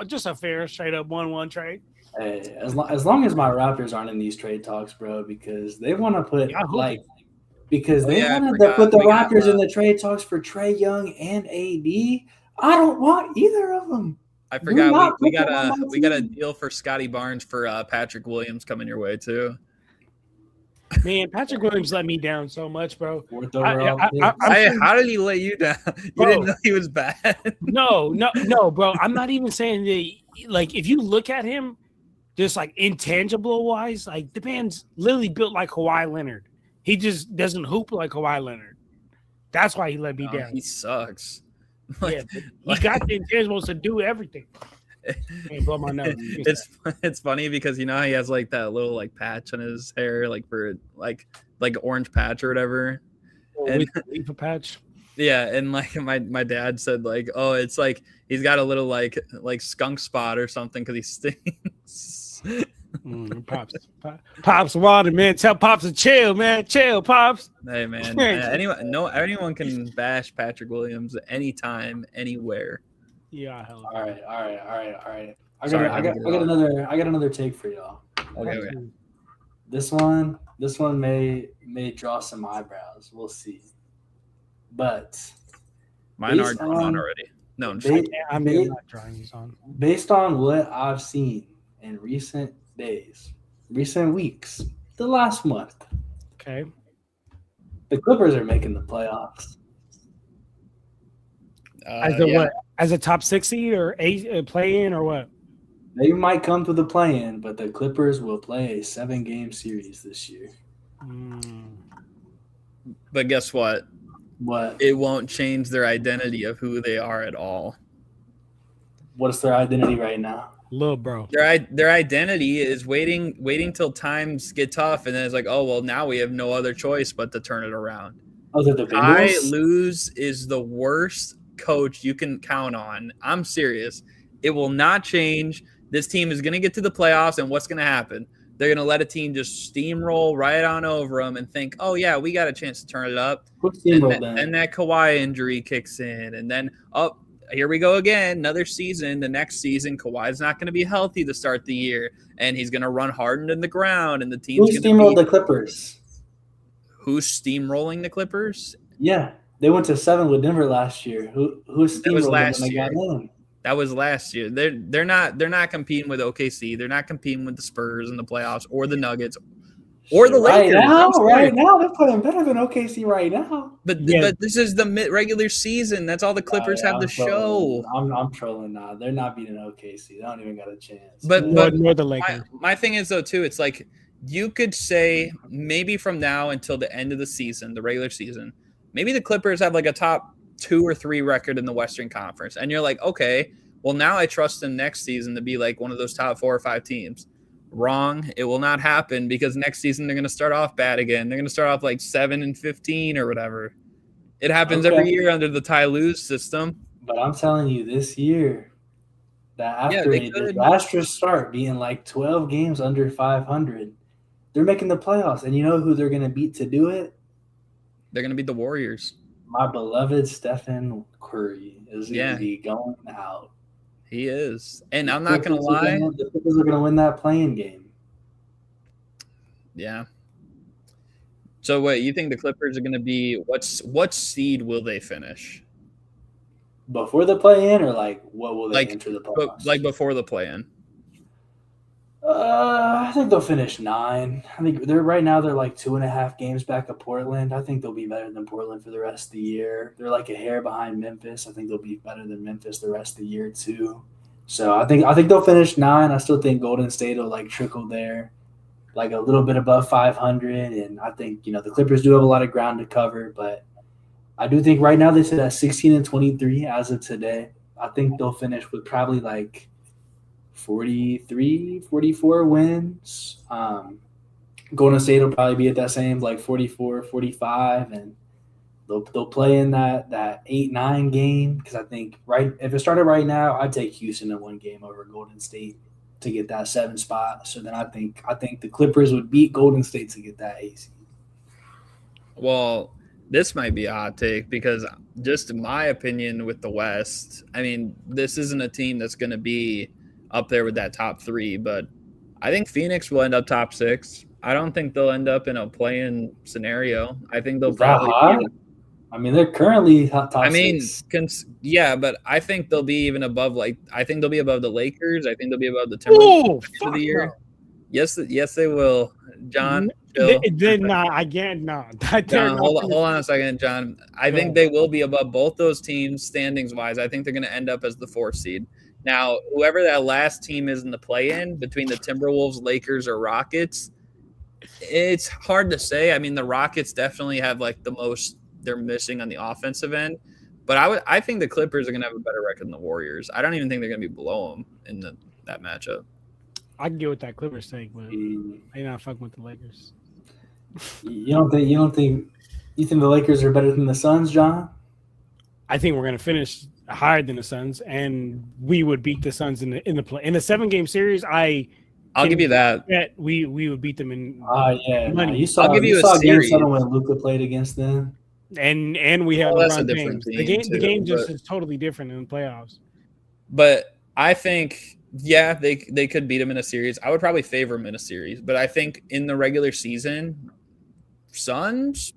just a fair, straight up 1-1 trade. Hey, as long as my Raptors aren't in these trade talks, bro, because they want to put Y'all like hooping. because Oh, they yeah, I wanted to forgot. put the We got, Raptors in the trade talks for Trae Young and AD. I don't want either of them. I Do forgot not we put got them on a my we got a team. deal for Scotty Barnes for Patrick Williams coming your way too. Man, Patrick Williams let me down so much, bro. Fourth overall pick. I'm sure, How did he let you down? You Bro. didn't know he was bad. no, bro. I'm not even saying that. Like, if you look at him, just like intangible wise, like the man's literally built like Kawhi Leonard. He just doesn't hoop like Kawhi Leonard. That's why he let me No, down. he sucks. Yeah, but he got the intangibles to do everything. Hey, blow my nose. It's funny because you know how he has like that little like patch on his hair, like for like orange patch or whatever. And Leaf a patch. yeah, and like my dad said like, oh, it's like he's got a little like skunk spot or something because he stinks. Pops water, man. Tell Pops to chill, man. Chill, Pops. Hey man, anyone can bash Patrick Williams anytime, anywhere. Yeah, hell. All right. I Sorry, got another take for y'all. Okay. This one may draw some eyebrows. We'll see. But Mine are based drawn on- already. No, I'm just ba- kidding. I'm not drawing these on. based on what I've seen in recent days, recent weeks, the last month, Okay. the Clippers are making the playoffs. As a what? As a top 60 or a play in or what? They might come to the play-in, but the Clippers will play a 7-game series this year. But guess what? What? It won't change their identity of who they are at all. What's their identity right now? Little bro. Their identity is waiting till times get tough, and then it's like, oh well, now we have no other choice but to turn it around. Oh, they're the Ty Bengals? Lue is the worst coach you can count on. I'm serious. It will not change. This team is going to get to the playoffs, and what's going to happen? They're going to let a team just steamroll right on over them and think, oh, yeah, we got a chance to turn it up. And that Kawhi injury kicks in, and then, oh, here we go again, another season. The next season, Kawhi's not going to be healthy to start the year, and he's going to run hard into the ground, and the team's Who going to steamrolled the Clippers? Who's steamrolling the Clippers? Yeah, they went to 7 with Denver last year. Who steamrolled them when they got in? That was last year. They're not competing with OKC. They're not competing with the Spurs in the playoffs or the Nuggets or the Lakers. Right now they're playing better than OKC right now. But this is the regular season. That's all the Clippers have to show. I'm trolling now. They're not beating OKC. They don't even got a chance. But nor the Lakers. My thing is though too. It's like you could say maybe from now until the end of the season, the regular season, maybe the Clippers have like a top 2 or 3 record in the Western Conference. And you're like, okay, well, now I trust them next season to be like one of those top 4 or 5 teams. Wrong. It will not happen because next season they're going to start off bad again. They're going to start off like 7-15 or whatever. It happens every year under the Ty Lue system. But I'm telling you, this year, that after a disastrous start, being like 12 games under 500, they're making the playoffs. And you know who they're going to beat to do it? They're going to beat the Warriors. My beloved Stephen Curry is going to be going out. He is. And I'm not going to lie. The Clippers are going to win that playing game. Yeah. So wait, you think the Clippers are going to be what seed will they finish? Before the play-in or like what will they enter the playoffs? Like before the play-in. I think they'll finish 9. I think they're like 2.5 games back of Portland. I think they'll be better than Portland for the rest of the year. They're like a hair behind Memphis. I think they'll be better than Memphis the rest of the year too. So I think they'll finish 9. I still think Golden State will like trickle there, like a little bit above 500. And I think the Clippers do have a lot of ground to cover, but I do think right now they sit at 16-23 as of today. I think they'll finish with probably like 43, 44 wins. Golden State will probably be at that same like 44, 45, and they'll play in that 8-9 game because I think if it started right now, I'd take Houston in 1 game over Golden State to get that 7 spot. So then I think the Clippers would beat Golden State to get that 8 seed. Well, This might be a hot take because just in my opinion with the West, I mean, this isn't a team that's going to be up there with that top 3, but I think Phoenix will end up top 6. I don't think they'll end up in a play-in scenario. I think they'll Is that probably high? be I mean, they're currently top I mean, 6. yeah, but I think they'll be even above. Like, I think they'll be above the Lakers. I think they'll be above the Timberwolves Oh, at the end of the year. Yes, they will. John, then nah, I can't. Nah, John, hold on a second, John. I think they will be above both those teams standings wise. I think they're going to end up as the 4th seed. Now, whoever that last team is in the play-in between the Timberwolves, Lakers, or Rockets, it's hard to say. I mean, the Rockets definitely have like the most they're missing on the offensive end, but I think the Clippers are going to have a better record than the Warriors. I don't even think they're going to be below them in that matchup. I can get with that Clippers thing, but they not fucking with the Lakers. You think the Lakers are better than the Suns, John? I think we're going to finish higher than the Suns, and we would beat the Suns in the 7-game series. I'll give you that. We would beat them in yeah. money. You saw, I'll give you saw a series. Game 7 when Luka played against them. And we have that's a LeBron different James. team, The game too, just is totally different in the playoffs. But I think, yeah, they could beat them in a series. I would probably favor them in a series, but I think in the regular season, Suns,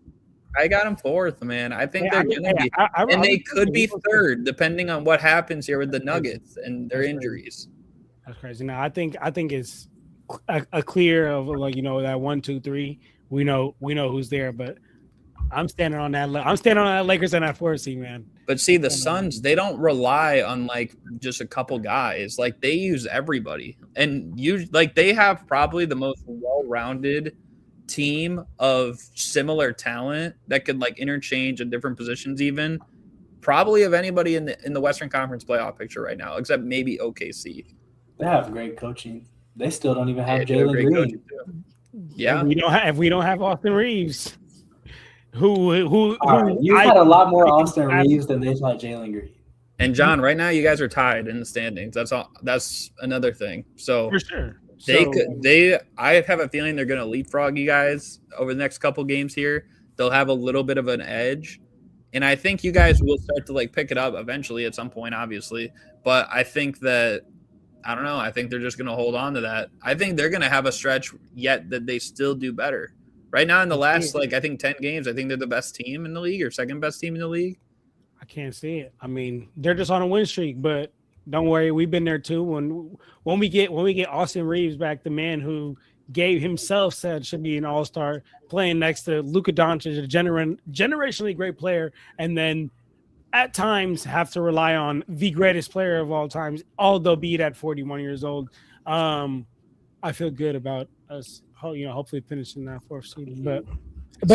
I got them 4th, man. I think they're going to be, and they could be 3rd depending on what happens here with the Nuggets and their injuries. That's crazy. Now I think it's a clear of like that 1, 2, 3. We know who's there, but I'm standing on that. I'm standing on that Lakers and that 4th seed, man. But see, the Suns, they don't rely on like just a couple guys. Like they use everybody, and they have probably the most well-rounded team of similar talent that could like interchange in different positions, even probably of anybody in the Western Conference playoff picture right now, except maybe OKC. They have great coaching. They still don't even have Jalen Green. Yeah, if we don't have Austin Reeves. You've had a lot more Austin Reeves than they've had Jalen Green. And John, right now you guys are tied in the standings. That's all. That's another thing. So for sure, I have a feeling they're going to leapfrog you guys over the next couple games here. They'll have a little bit of an edge, and I think you guys will start to like pick it up eventually at some point, obviously. But I think that I don't know. I think they're just going to hold on to that. I think they're going to have a stretch yet that they still do better. Right now in the last, I think 10 games, I think they're the best team in the league or second best team in the league. I can't see it. I mean, they're just on a win streak, but don't worry, we've been there too. When we get Austin Reeves back, the man who gave himself said should be an all-star, playing next to Luka Doncic, a generationally great player, and then at times have to rely on the greatest player of all times, although be it at 41 years old. I feel good about us. Hopefully finishing that 4th season, but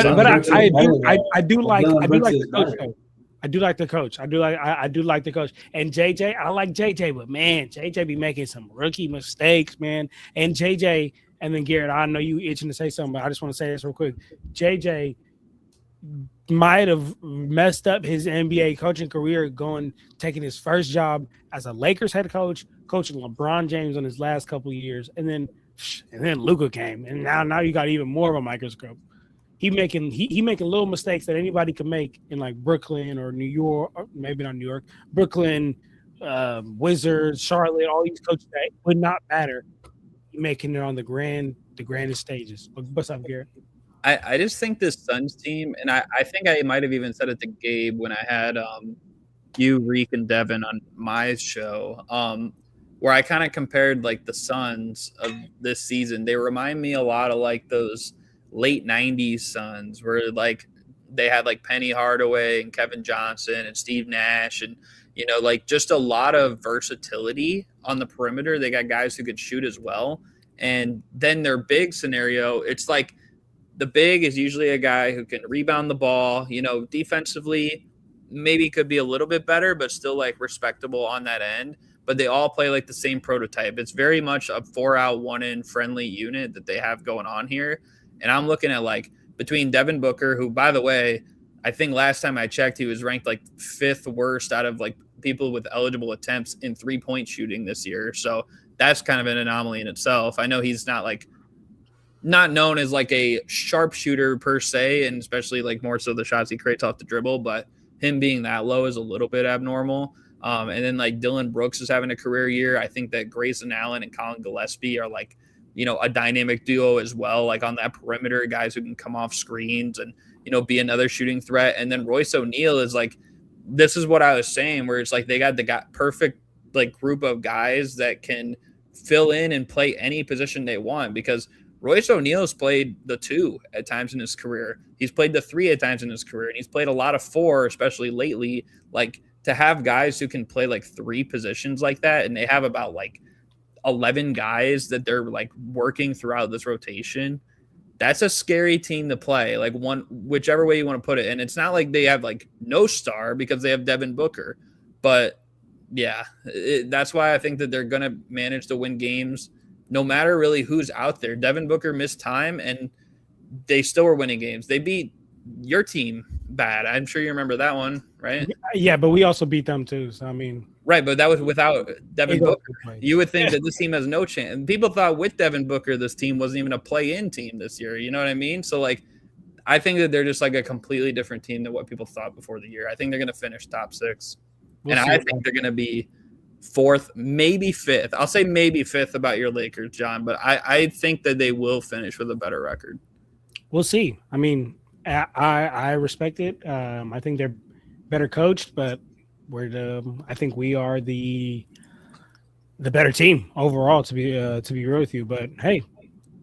I do like the coach. Though. I do like the coach. I do like the coach. And JJ, I like JJ, but man, JJ be making some rookie mistakes, man. And JJ, and then Garrett, I know you itching to say something, but I just want to say this real quick. JJ might have messed up his NBA coaching career taking his first job as a Lakers head coach, coaching LeBron James on his last couple of years, and then Luka came, and now you got even more of a microscope. He making little mistakes that anybody could make in like Brooklyn or New York, or maybe not New York, Brooklyn, Wizards, Charlotte, all these coaches that would not matter. He making it on the grandest stages. What's up, Garrett? I just think this Suns team, and I think I might have even said it to Gabe when I had you, Reek, and Devin on my show. Where I kind of compared like the Suns of this season. They remind me a lot of like those late 90s Suns where like they had like Penny Hardaway and Kevin Johnson and Steve Nash and, like just a lot of versatility on the perimeter. They got guys who could shoot as well. And then their big scenario, it's like the big is usually a guy who can rebound the ball, defensively, maybe could be a little bit better, but still like respectable on that end. But they all play like the same prototype. It's very much a 4-out, 1-in friendly unit that they have going on here. And I'm looking at like between Devin Booker, who, by the way, I think last time I checked, he was ranked like 5th worst out of like people with eligible attempts in 3-point shooting this year. So that's kind of an anomaly in itself. I know he's not like not known as like a sharpshooter per se, and especially like more so the shots he creates off the dribble, but him being that low is a little bit abnormal. And then like Dylan Brooks is having a career year. I think that Grayson Allen and Colin Gillespie are like, a dynamic duo as well, like on that perimeter, guys who can come off screens and, be another shooting threat. And then Royce O'Neal is like, this is what I was saying, where it's like they got the perfect like group of guys that can fill in and play any position they want, because Royce O'Neal's played the 2 at times in his career. He's played the 3 at times in his career, and he's played a lot of 4, especially lately. Like, to have guys who can play like 3 positions like that, and they have about like 11 guys that they're like working throughout this rotation, that's a scary team to play. Like, whichever way you want to put it. And it's not like they have like no star, because they have Devin Booker. But yeah, that's why I think that they're going to manage to win games no matter really who's out there. Devin Booker missed time, and they still were winning games. They beat your team bad. I'm sure you remember that one, right? Yeah, but we also beat them too. So, I mean. Right, but that was without Devin Booker. You would think that this team has no chance. And people thought with Devin Booker, this team wasn't even a play-in team this year. You know what I mean? So, like, I think that they're just like a completely different team than what people thought before the year. I think they're going to finish top 6. I think they're going to be 4th, maybe 5th. I'll say maybe 5th about your Lakers, John, but I think that they will finish with a better record. We'll see. I mean, I respect it. I think they're better coached, but I think we are the better team overall, to be real with you. But hey,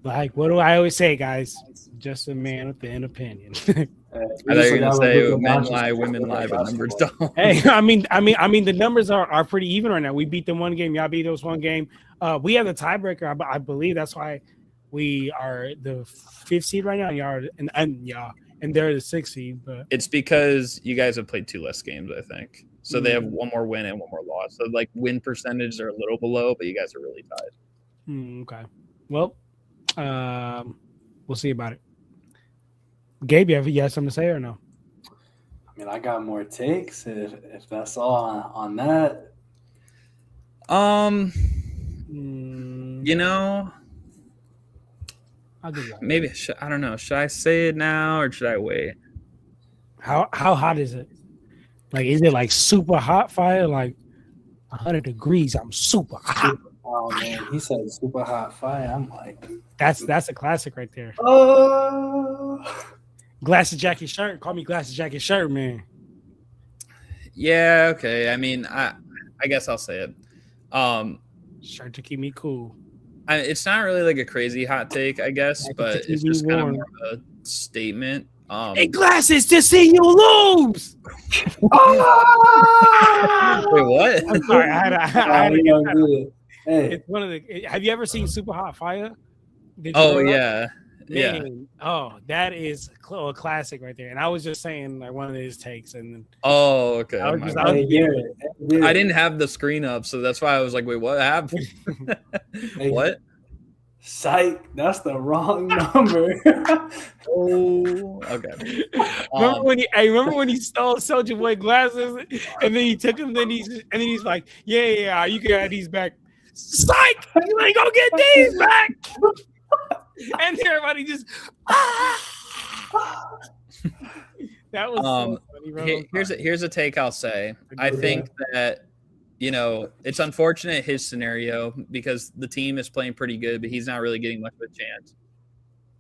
like, what do I always say, guys? Just a man with an opinion. I thought you were gonna say men lie, women lie, but numbers don't. Hey, I mean, the numbers are pretty even right now. We beat them 1 game, y'all beat us 1 game. We have the tiebreaker, I believe. That's why we are the 5th seed right now. Y'all and they're the 6th seed. But it's because you guys have played 2 less games, I think. So they have 1 more win and 1 more loss. So like win percentage are a little below, but you guys are really tied. Okay. Well, we'll see about it. Gabe, you have something to say or no? I mean, I got more takes if that's all on that. I'll do that. Maybe I don't know. Should I say it now or should I wait? How hot is it? Like, is it like super hot fire? Like 100 degrees? I'm super hot. Oh man, he said super hot fire. I'm like, that's a classic right there. Oh. Glasses jacket shirt. Call me glasses jacket shirt, man. Yeah, okay. I mean, I guess I'll say it. Shirt to keep me cool. It's not really like a crazy hot take, I guess, but it's just kind of more of a statement. Hey, glasses to see you lose. Wait, what? I'm sorry. I had to get that. Hey. It's one of the. Have you ever seen Super Hot Fire? Yeah. Man, Yeah. Oh, that is a classic right there. And I was just saying like one of his takes, and Okay. I didn't have the screen up, so that's why I was like, "Wait, what happened?" What? Psych, that's the wrong number. Okay. Remember when he stole Soldier Boy glasses, and then he took them, and he's like, yeah, you can have these back. Psych, you ain't gonna get these back. And everybody just that was so funny, here's a take I'll say. I think that it's unfortunate his scenario because the team is playing pretty good, but he's not really getting much of a chance.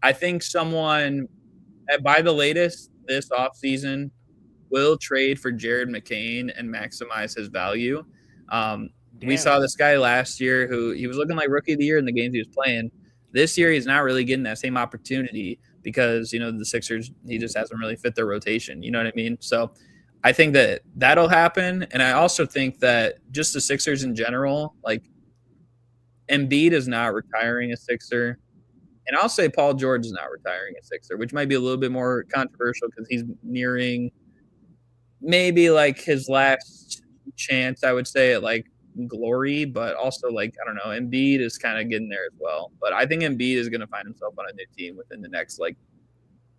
I think someone by the latest this offseason will trade for Jared McCain and maximize his value. We saw this guy last year who he was looking like rookie of the year in the games he was playing. This year, he's not really getting that same opportunity because, the Sixers, he just hasn't really fit their rotation. You know what I mean? So I think that that'll happen. And I also think that just the Sixers in general, like Embiid is not retiring a Sixer. And I'll say Paul George is not retiring a Sixer, which might be a little bit more controversial because he's nearing maybe like his last chance, I would say, at like glory, but also like I don't know, Embiid is kind of getting there as well. But I think Embiid is going to find himself on a new team within the next like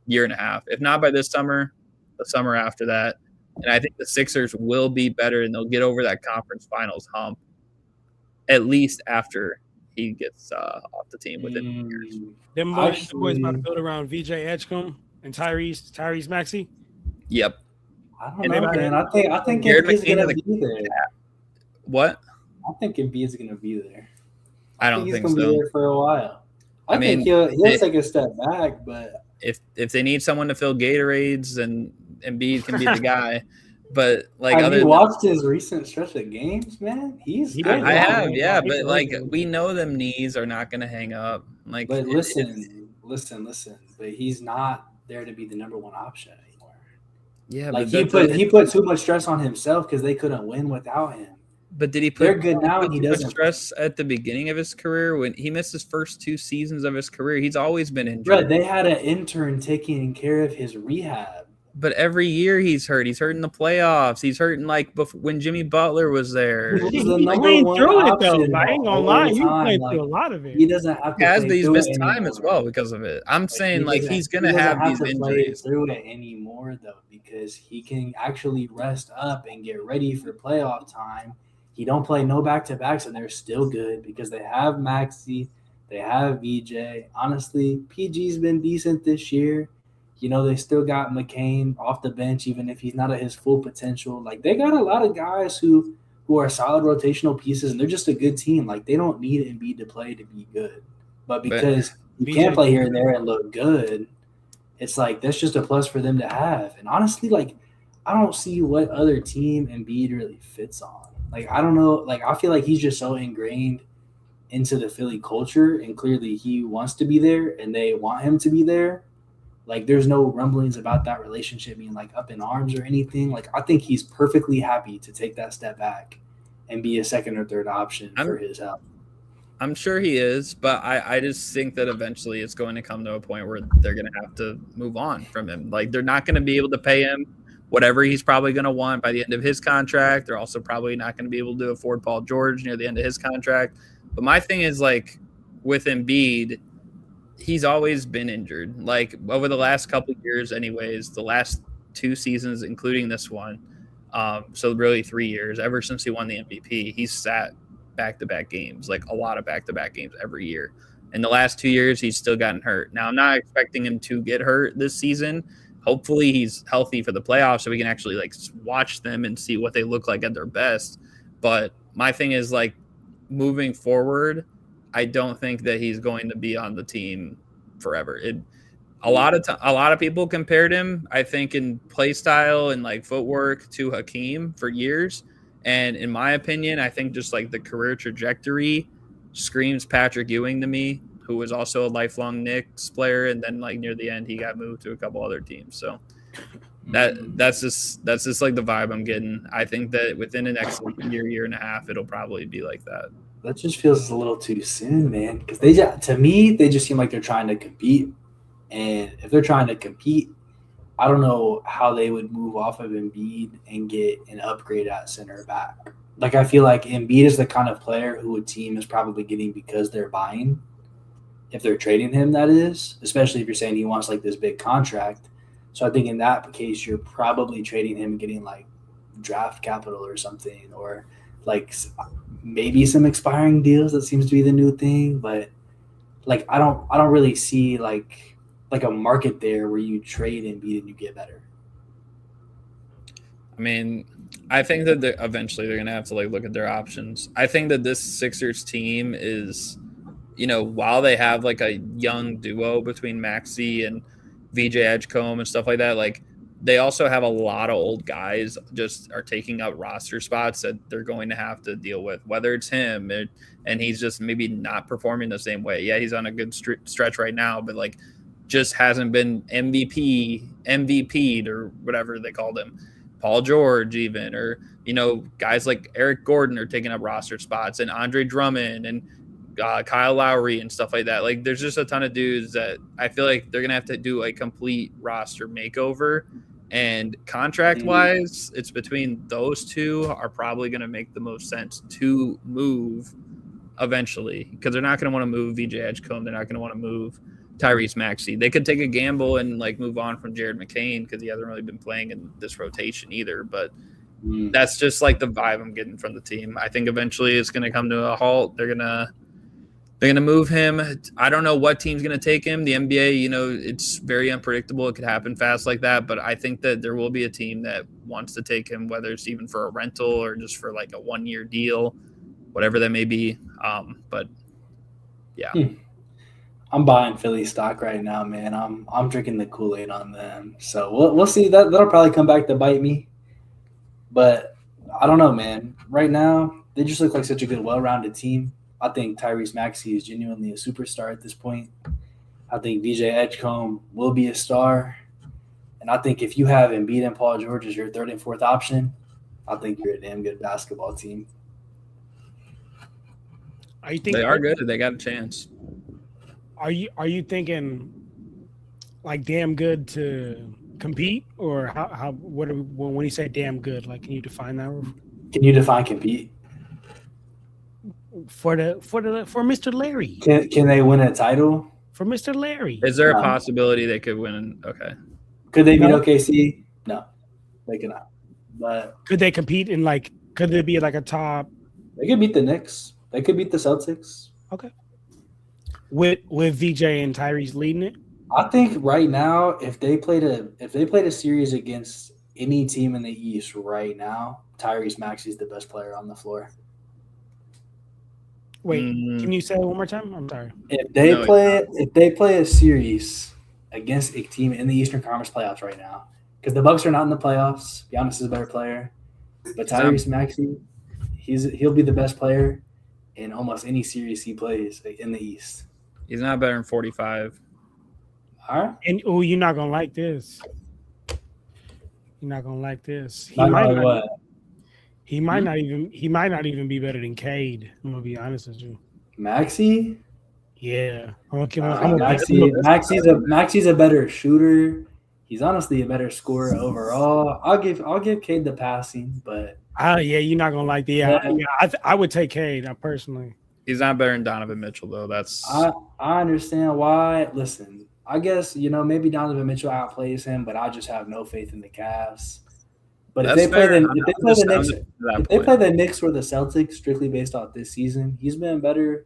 year and a half, if not by this summer, the summer after that. And I think the Sixers will be better and they'll get over that conference finals hump at least after he gets off the team within years. Them boys about to build around VJ Edgecombe and Tyrese Maxey. Yep. I don't know, man. I think Jared Embiid's McCain gonna is be there. What? I think Embiid's gonna be there. I don't he's think gonna so. be there for a while. I mean, think he'll take a step back, but if they need someone to fill Gatorades, and Embiid can be the guy. But like, have you watched his recent stretch of games, man? He's good. I have, yeah. But like, we know them knees are not going to hang up. Like, but listen. But he's not there to be the number one option anymore. Yeah, like but he put too much stress on himself because they couldn't win without him. But did he put? They're good now, and he doesn't stress at the beginning of his career when he missed his first 2 seasons of his career. He's always been injured. Right, they had an intern taking care of his rehab. But every year he's hurt. He's hurt in the playoffs. He's hurting like when Jimmy Butler was there. He's playing through it though. I ain't gonna lie, he's playing through a lot of it. He doesn't have to. He's missed time as well because of it. I'm saying like he's gonna have these injuries. Play through it anymore though, because he can actually rest up and get ready for playoff time. He don't play no back-to-backs, and they're still good because they have Maxey, they have VJ. Honestly, PG's been decent this year. You know, they still got McCain off the bench, even if he's not at his full potential. Like, they got a lot of guys who are solid rotational pieces, and they're just a good team. Like, they don't need Embiid to play to be good. But because you can't play here and there and look good, it's like that's just a plus for them to have. And honestly, like, I don't see what other team Embiid really fits on. Like, I don't know. Like, I feel like he's just so ingrained into the Philly culture, and clearly he wants to be there, and they want him to be there. Like, there's no rumblings about that relationship being, like, up in arms or anything. Like, I think he's perfectly happy to take that step back and be a second or third option for his help. I'm sure he is, but I just think that eventually it's going to come to a point where they're going to have to move on from him. Like, they're not going to be able to pay him whatever he's probably going to want by the end of his contract. They're also probably not going to be able to afford Paul George near the end of his contract. But my thing is, like, with Embiid, he's always been injured. Like, over the last couple of years anyways, the last 2 seasons, including this one, so really 3 years, ever since he won the MVP, he's sat back-to-back games, like a lot of back-to-back games every year. In the last 2 years, he's still gotten hurt. Now, I'm not expecting him to get hurt this season. Hopefully he's healthy for the playoffs so we can actually, like, watch them and see what they look like at their best. But my thing is, like, moving forward, I don't think that he's going to be on the team forever. A lot of people compared him, I think, in play style and like footwork to Hakeem for years. And in my opinion, I think just like the career trajectory screams Patrick Ewing to me, who was also a lifelong Knicks player, and then like near the end he got moved to a couple other teams. So that's just like the vibe I'm getting. I think that within the next year and a half, it'll probably be like that. That just feels a little too soon, man. Because to me, they just seem like they're trying to compete. And if they're trying to compete, I don't know how they would move off of Embiid and get an upgrade at center back. Like, I feel like Embiid is the kind of player who a team is probably getting because they're buying. If they're trading him, that is. Especially if you're saying he wants, like, this big contract. So I think in that case, you're probably trading him and getting, like, draft capital or something. Or, like, maybe some expiring deals. That seems to be the new thing. But, like, I don't really see, like a market there where you trade Embiid and you get better. I mean, I think that eventually they're going to have to like look at their options. I think that this Sixers team is, you know, while they have like a young duo between Maxey and VJ Edgecombe and stuff like that, like they also have a lot of old guys just are taking up roster spots that they're going to have to deal with, whether it's him and he's just maybe not performing the same way. Yeah, he's on a good stretch right now, but like just hasn't been MVP'd or whatever they called him. Paul George even, or, you know, guys like Eric Gordon are taking up roster spots, and Andre Drummond and Kyle Lowry and stuff like that. Like, there's just a ton of dudes that I feel like they're going to have to do a complete roster makeover. And contract-wise, it's between those two are probably going to make the most sense to move eventually, because they're not going to want to move VJ Edgecombe. They're not going to want to move Tyrese Maxey. They could take a gamble and like move on from Jared McCain because he hasn't really been playing in this rotation either. But that's just like the vibe I'm getting from the team. I think eventually it's going to come to a halt. They're going to They're going to move him. I don't know what team's going to take him. The NBA, it's very unpredictable. It could happen fast like that. But I think that there will be a team that wants to take him, whether it's even for a rental or just for like a 1-year deal, whatever that may be. But yeah. I'm buying Philly stock right now, man. I'm drinking the Kool-Aid on them. So we'll see. That'll probably come back to bite me. But I don't know, man. Right now, they just look like such a good, well-rounded team. I think Tyrese Maxey is genuinely a superstar at this point. I think VJ Edgecombe will be a star. And I think if you have Embiid and Paul George as your third and fourth option, I think you're a damn good basketball team. They are good. They got a chance. Are you thinking like damn good to compete, or how when you say damn good, like can you define that? Can you define compete? For Mr. Larry. Can they win a title? For Mr. Larry. Is there a possibility they could win? Okay. Could they beat OKC? No, they cannot. But could they compete in could they be like a top? They could beat the Knicks. They could beat the Celtics. Okay. With VJ and Tyrese leading it? I think right now, if they played a series against any team in the East right now, Tyrese Maxey is the best player on the floor. Wait, can you say it one more time? I'm sorry. If they play a series against a team in the Eastern Conference playoffs right now, because the Bucks are not in the playoffs, Giannis is a better player, but Tyrese Maxey, he'll be the best player in almost any series he plays in the East. He's not better than 45. All right. And you're not gonna like this. You're not gonna like this. He might not even be better than Cade. I'm gonna be honest with you. Maxey? Yeah. Maxey's a better shooter. He's honestly a better scorer overall. I'll give Cade the passing, but you're not gonna like the I would take Cade personally. He's not better than Donovan Mitchell though. I understand why. Listen, I guess maybe Donovan Mitchell outplays him, but I just have no faith in the Cavs. But if they play the Knicks or the Celtics strictly based off this season, he's been better.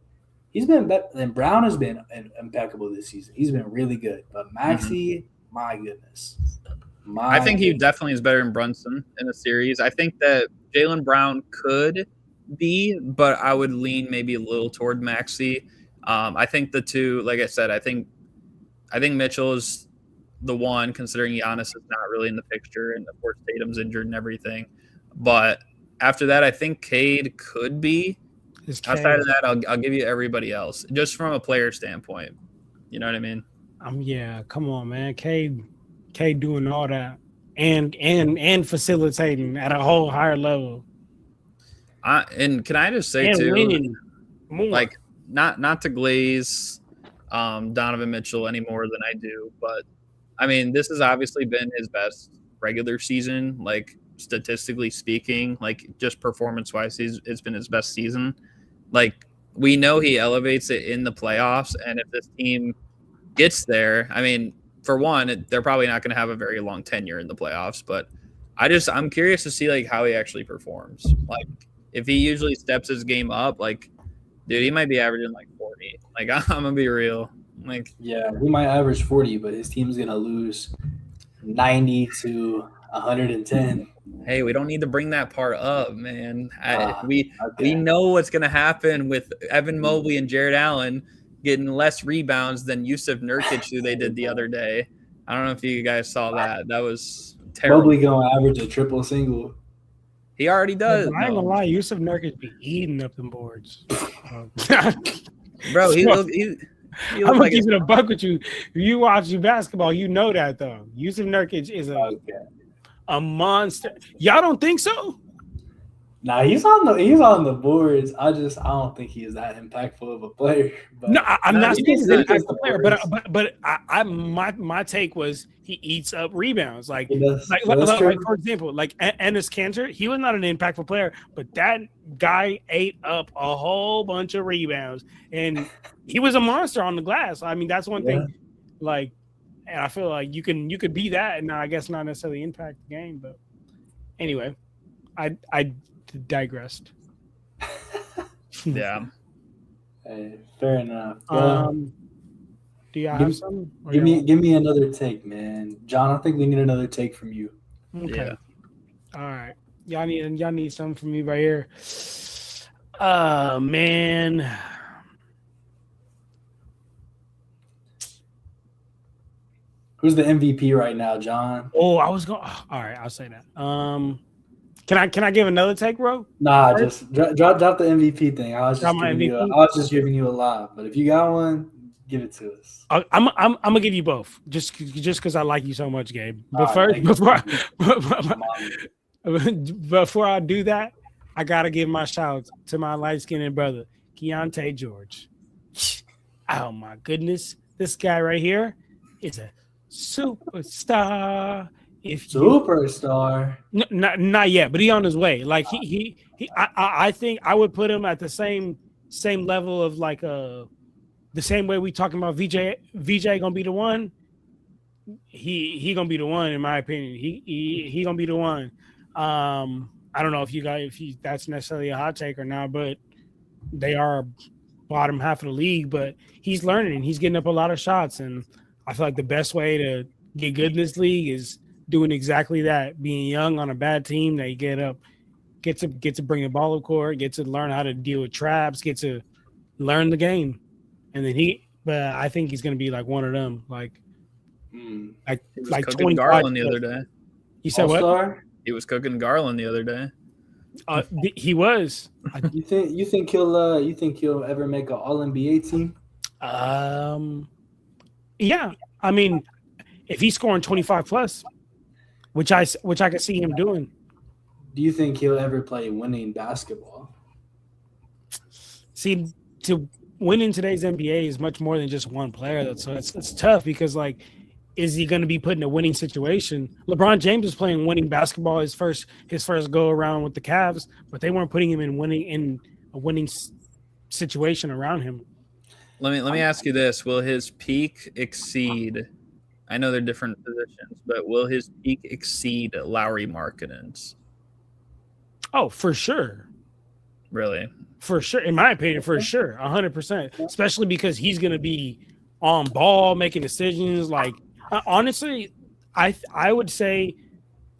He's been better than Brown has been impeccable this season. He's been really good. But Maxey, my goodness. I think he definitely is better than Brunson in the series. I think that Jaylen Brown could be, but I would lean maybe a little toward Maxey. I think the two, like I said, I think Mitchell is the one, considering Giannis is not really in the picture, and of course Tatum's injured and everything. But after that, I think Cade could be. Outside of that, I'll give you everybody else, just from a player standpoint. You know what I mean? Yeah. Come on, man. Cade doing all that and facilitating at a whole higher level. And can I just say and too, winning more. like not to glaze Donovan Mitchell any more than I do, but I mean, this has obviously been his best regular season, like statistically speaking, like just performance-wise, it's been his best season. Like, we know he elevates it in the playoffs, and if this team gets there, I mean, for one, they're probably not going to have a very long tenure in the playoffs, but I'm curious to see like how he actually performs. Like, if he usually steps his game up, like, dude, he might be averaging like 40. Like, I'm gonna be real. Like, yeah, he might average 40, but his team's gonna lose 90 to 110. Hey, we don't need to bring that part up, man. We know what's gonna happen with Evan Mobley and Jared Allen getting less rebounds than Yusuf Nurkic, who they did the other day. I don't know if you guys saw that. That was terrible. Mobley gonna average a triple single. He already does. I ain't gonna lie, Yusuf Nurkic be eating up them boards. Bro, I'm gonna keep it a buck with you. If you watch basketball, you know that though. Yusuf Nurkic is a monster. Y'all don't think so? Nah, he's on the boards. I don't think he is that impactful of a player. But no, I'm not saying he's an impactful player, but my take was he eats up rebounds. Like for example, like Enes Kanter, he was not an impactful player, but that guy ate up a whole bunch of rebounds, and he was a monster on the glass. I mean, that's one thing. Like, and I feel like you could be that, and I guess not necessarily impact the game. But anyway, I digressed. Yeah. Hey, fair enough. Well, Do y'all give, have some? give me another take, man. John, I think we need another take from you. Okay. Yeah. All right. Y'all need something from me right here. Man. Who's the MVP right now, John? Oh, I was going. All right, I'll say that. Can I give another take, bro? Nah, just drop the MVP thing. I was Drop just my giving you. MVP? I was just giving you a lot. But if you got one, give it to us. I'm gonna give you both, just because I like you so much, Gabe. But All first, right, before I do that, I gotta give my shout out to my light skinned brother, Keontae George. Oh my goodness, this guy right here is a superstar. Superstar. Not yet, but he on his way. Like I think I would put him at the same level of like the same way we talking about VJ gonna be the one. He gonna be the one in my opinion. He gonna be the one. I don't know if that's necessarily a hot take or not, but they are bottom half of the league. But he's learning. He's getting up a lot of shots, and I feel like the best way to get good in this league is doing exactly that. Being young on a bad team, they get to bring the ball up court, get to learn how to deal with traps, get to learn the game, and then but I think he's going to be like one of them, like cooking Garland the other day. You said All-star? what? He was cooking Garland the other day. He was. You think he'll ever make an All NBA team? Yeah. I mean, if he's scoring 25 plus, which I can see him doing. Do you think he'll ever play winning basketball? See, to win in today's NBA is much more than just one player. So it's tough because, like, is he going to be put in a winning situation? LeBron James is playing winning basketball his first go around with the Cavs, but they weren't putting him in a winning situation around him. Let me ask you this: will his peak exceed? I know they're different positions, but will his peak exceed Lauri Markkanen's? Oh, for sure. Really? For sure. In my opinion, for sure. 100%. Especially because he's going to be on ball, making decisions. Like, honestly, I would say,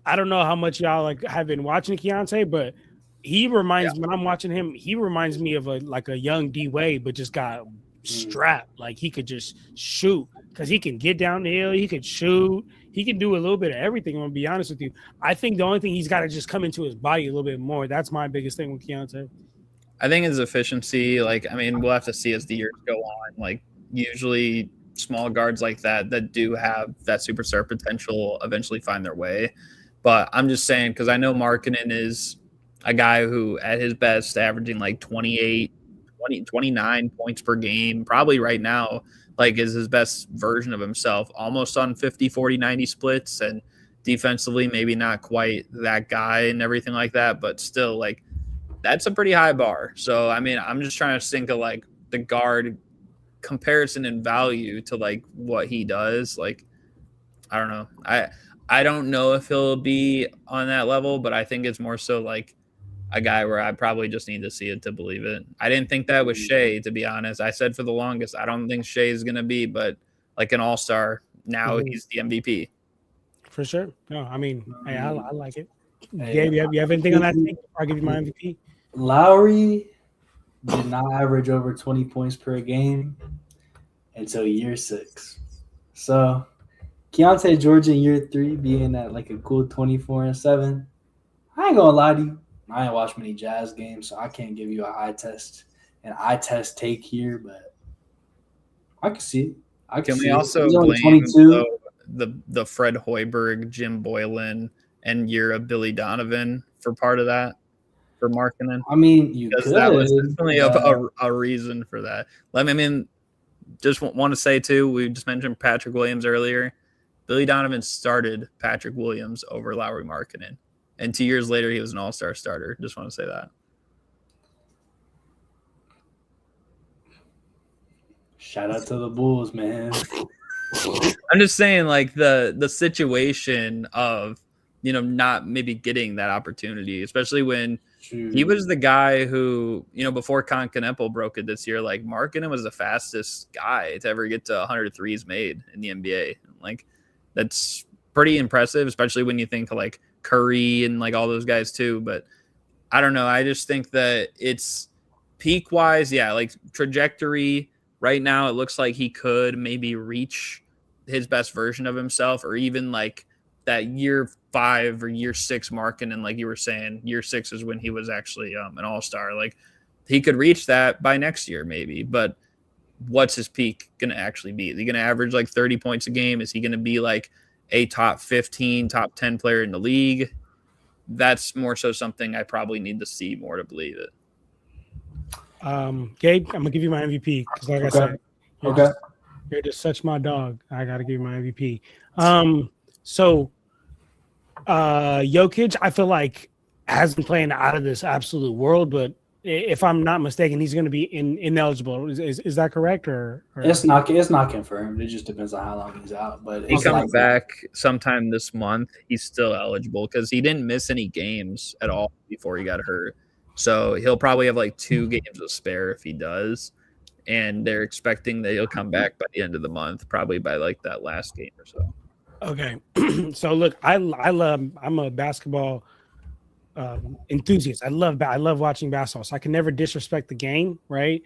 I don't know how much y'all like have been watching Keontae, but he reminds me, when I'm watching him, he reminds me of a young D Wade, but just got strapped. Like, he could just shoot because he can get down the hill, he could shoot, he can do a little bit of everything. I'm gonna be honest with you. I think the only thing he's got to just come into his body a little bit more. That's my biggest thing with Keontae. I think his efficiency, like, I mean, we'll have to see as the years go on. Like, usually small guards like that do have that superstar potential eventually find their way. But I'm just saying, because I know Markkanen is a guy who at his best averaging like 29 points per game, probably right now, like, is his best version of himself, almost on 50, 40, 90 splits, and defensively maybe not quite that guy and everything like that, but still, like, that's a pretty high bar. So, I mean, I'm just trying to think of, like, the guard comparison in value to, like, what he does. Like, I don't know. I don't know if he'll be on that level, but I think it's more so like a guy where I probably just need to see it to believe it. I didn't think that was Shea, to be honest. I said for the longest, I don't think Shea is going to be, but like an all-star, now he's the MVP. For sure. No, I mean, hey, I like it. Gabe, you have anything on that thing? I'll give you my MVP. Lowry did not average over 20 points per game until year 6. So Keontae George in year 3 being at like a cool 24-7. I ain't gonna lie to you. I ain't watched many Jazz games, so I can't give you eye test take here, but I can see it. Can we also blame the Fred Hoiberg, Jim Boylan, and year of Billy Donovan for part of that? For Markkanen? I mean, you could. That was definitely a reason for that. I mean, just want to say, too, we just mentioned Patrick Williams earlier. Billy Donovan started Patrick Williams over Lauri Markkanen. And 2 years later, he was an all-star starter. Just want to say that. Shout out to the Bulls, man. I'm just saying, like, the situation of, not maybe getting that opportunity, especially when He was the guy who, before Konkanepo broke it this year, like Markkanen was the fastest guy to ever get to 100 threes made in the NBA. Like that's pretty impressive, especially when you think like Curry and like all those guys too. But I don't know. I just think that it's peak wise. Yeah. Like trajectory right now, it looks like he could maybe reach his best version of himself, or even like that year 5 or year 6 marking. And like you were saying, year 6 is when he was actually an all-star. Like he could reach that by next year maybe, but what's his peak going to actually be? Is he going to average like 30 points a game? Is he going to be like a top 15, top 10 player in the league? That's more so something I probably need to see more to believe it. Gabe, I'm gonna give you my MVP because like I said, you're just such my dog. I gotta give you my MVP. So Jokic, I feel like has been playing out of this absolute world, but if I'm not mistaken, he's going to be ineligible. Is that correct? Or it's not confirmed. It just depends on how long he's out. But he comes back sometime this month. He's still eligible because he didn't miss any games at all before he got hurt. So he'll probably have like 2 games to spare if he does. And they're expecting that he'll come back by the end of the month, probably by like that last game or so. Okay. So look, I'm a basketball enthusiast. I love watching basketball. So I can never disrespect the game, right?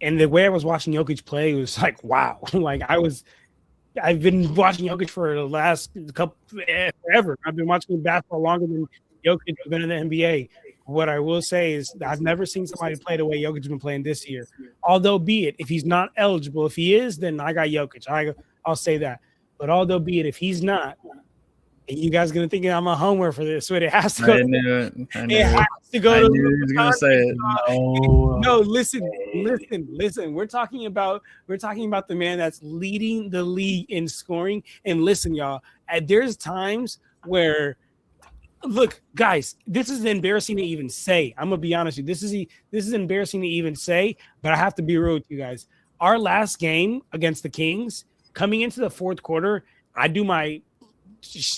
And the way I was watching Jokic play was like, wow. Like I've been watching Jokic for the last couple forever. I've been watching basketball longer than Jokic has been in the NBA. What I will say is I've never seen somebody play the way Jokic has been playing this year. Although be it, if he's not eligible, if he is, then I got Jokic. I'll say that. But although be it, if he's not, and you guys gonna think I'm a homer for this, but it has to go. I knew it. It has to go. I knew he was gonna say it. No, listen. We're talking about the man that's leading the league in scoring. And listen, y'all, there's times where. Look, guys, this is embarrassing to even say. I'm gonna be honest with you. This is embarrassing to even say, but I have to be real with you guys. Our last game against the Kings, coming into the fourth quarter, I do my.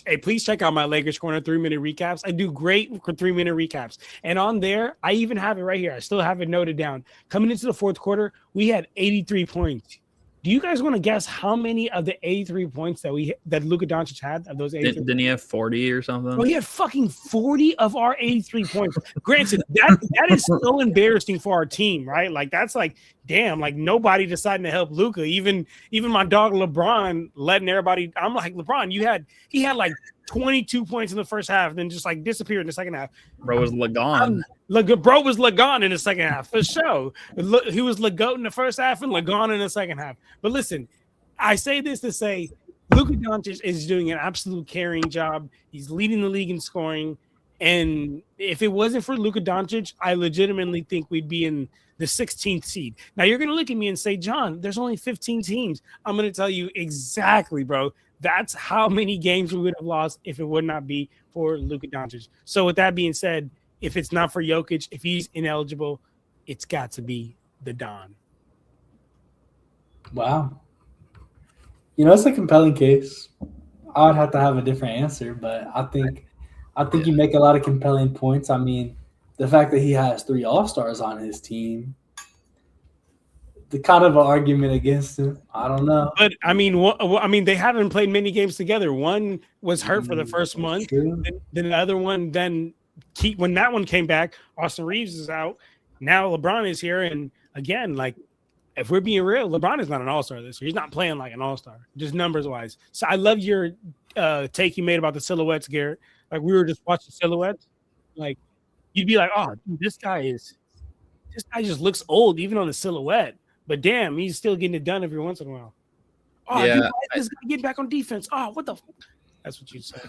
Hey, please check out my Lakers Corner 3-minute recaps. I do great for 3-minute recaps, and on there, I even have it right here. I still have it noted down. Coming into the fourth quarter, we had 83 points. Do you guys want to guess how many of the 83 points that Luka Doncic had of those 83? Didn't he have 40 or something? Well, he had fucking 40 of our 83 points. Granted, that is so embarrassing for our team, right? Like that's like, damn, like nobody deciding to help Luka. Even my dog LeBron letting everybody. I'm like, LeBron, he had like 22 points in the first half, then just like disappeared in the second half. Bro was Lagon. Bro was Lagon in the second half for sure. He was Lagoat in the first half and Lagon in the second half. But listen, I say this to say Luka Doncic is doing an absolute carrying job. He's leading the league in scoring. And if it wasn't for Luka Doncic, I legitimately think we'd be in the 16th seed. Now you're going to look at me and say, John, there's only 15 teams. I'm going to tell you exactly, bro. That's how many games we would have lost if it would not be for Luka Doncic. So with that being said, if it's not for Jokic, if he's ineligible, it's got to be the Don. Wow. It's a compelling case. I would have to have a different answer, but I think you make a lot of compelling points. I mean, the fact that he has 3 All-Stars on his team, the kind of an argument against him, I don't know. But I mean, they haven't played many games together. One was hurt for the first month. Then the other one, when that one came back, Austin Reeves is out. Now LeBron is here, and again, like if we're being real, LeBron is not an all-star this year. He's not playing like an all-star, just numbers-wise. So I love your take you made about the silhouettes, Garrett. Like we were just watching silhouettes, like you'd be like, oh, dude, this guy just looks old even on the silhouette. But damn, he's still getting it done every once in a while. Oh, yeah, this guy get back on defense. Oh, what the? That's what you'd say.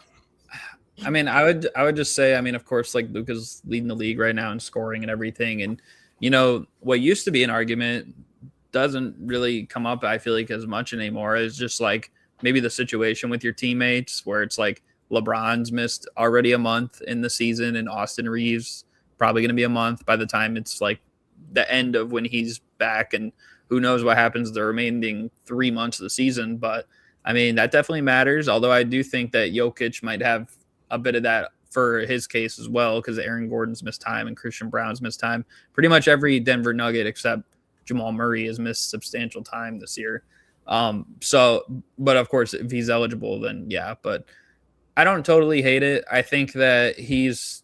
I mean, I would just say, I mean, of course, like Luka's leading the league right now in scoring and everything. And, what used to be an argument doesn't really come up, I feel like, as much anymore. It's just like maybe the situation with your teammates where it's like LeBron's missed already a month in the season and Austin Reeves probably going to be a month by the time it's like the end of when he's back. And who knows what happens the remaining 3 months of the season. But, I mean, that definitely matters. Although I do think that Jokic might have a bit of that for his case as well, because Aaron Gordon's missed time and Christian Brown's missed time. Pretty much every Denver Nugget except Jamal Murray has missed substantial time this year. But of course, if he's eligible, then yeah. But I don't totally hate it. I think that he's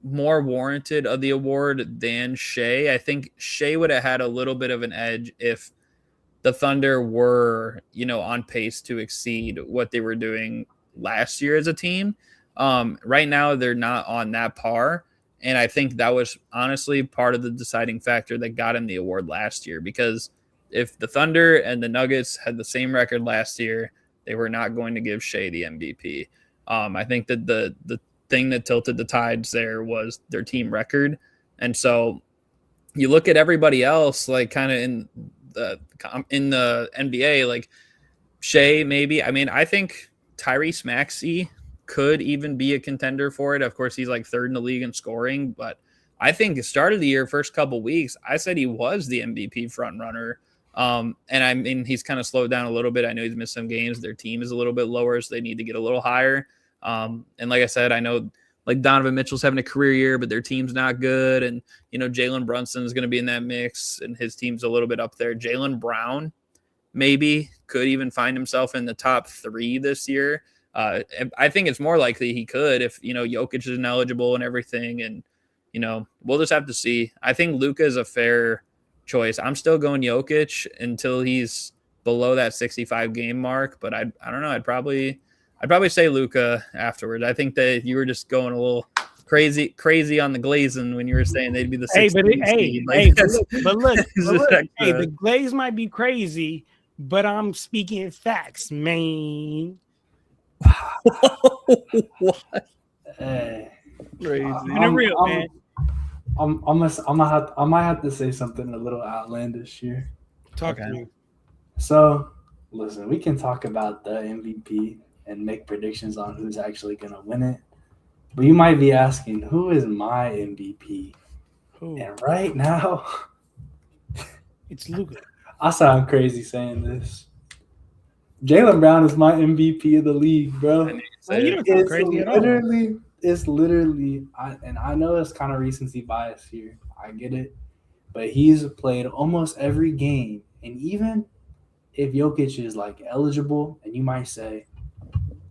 more warranted of the award than Shea. I think Shea would have had a little bit of an edge if the Thunder were, on pace to exceed what they were doing last year as a team. Right now, they're not on that par. And I think that was honestly part of the deciding factor that got him the award last year, because if the Thunder and the Nuggets had the same record last year, they were not going to give Shea the MVP. I think that the thing that tilted the tides there was their team record. And so you look at everybody else, like kind of in the NBA, like Shea, maybe. I mean, I think Tyrese Maxey could even be a contender for it. Of course, he's like third in the league in scoring, but I think the start of the year, first couple weeks, I said he was the MVP front runner. And I mean, he's kind of slowed down a little bit. I know he's missed some games. Their team is a little bit lower, so they need to get a little higher. And like I said, I know like Donovan Mitchell's having a career year, but their team's not good. And, Jalen Brunson is going to be in that mix, and his team's a little bit up there. Jaylen Brown maybe could even find himself in the top 3 this year. I think it's more likely he could if, Jokic is ineligible and everything. And, we'll just have to see. I think Luka is a fair choice. I'm still going Jokic until he's below that 65 game mark, but I don't know. I'd probably say Luka afterwards. I think that you were just going a little crazy on the Glazing when you were saying they'd be the 16th. But look, the Glaze might be crazy, but I'm speaking facts, man. What? Crazy. Man. I might have to say something a little outlandish here. Talk to me. So, listen, we can talk about the MVP and make predictions on who's actually going to win it. But you might be asking, who is my MVP? Who? And right now, it's Luka. I sound crazy saying this. Jaylen Brown is my MVP of the league, bro. You don't sound crazy at all. It's literally, and I know it's kind of recency bias here. I get it. But he's played almost every game. And even if Jokic is like eligible, and you might say,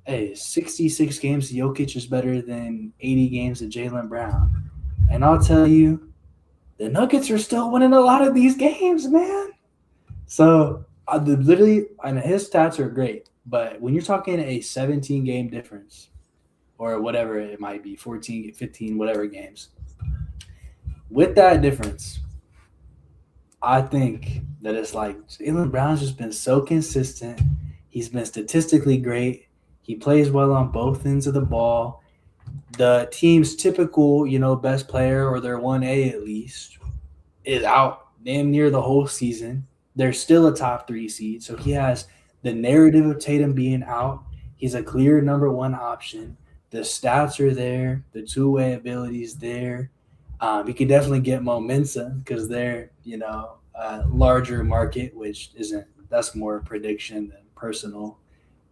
hey, 66 games to Jokic is better than 80 games to Jaylen Brown. And I'll tell you, the Nuggets are still winning a lot of these games, man. So literally, and his stats are great. But when you're talking a 17-game difference, or whatever it might be, 14, 15, whatever games, with that difference, I think that it's like Jaylen Brown's just been so consistent. He's been statistically great. He plays well on both ends of the ball. The team's typical, best player, or their 1A at least, is out damn near the whole season. They're still a top 3 seed. So he has the narrative of Tatum being out. He's a clear number 1 option. The stats are there. The two-way ability is there. He could definitely get momentum because they're, a larger market, which that's more prediction than personal.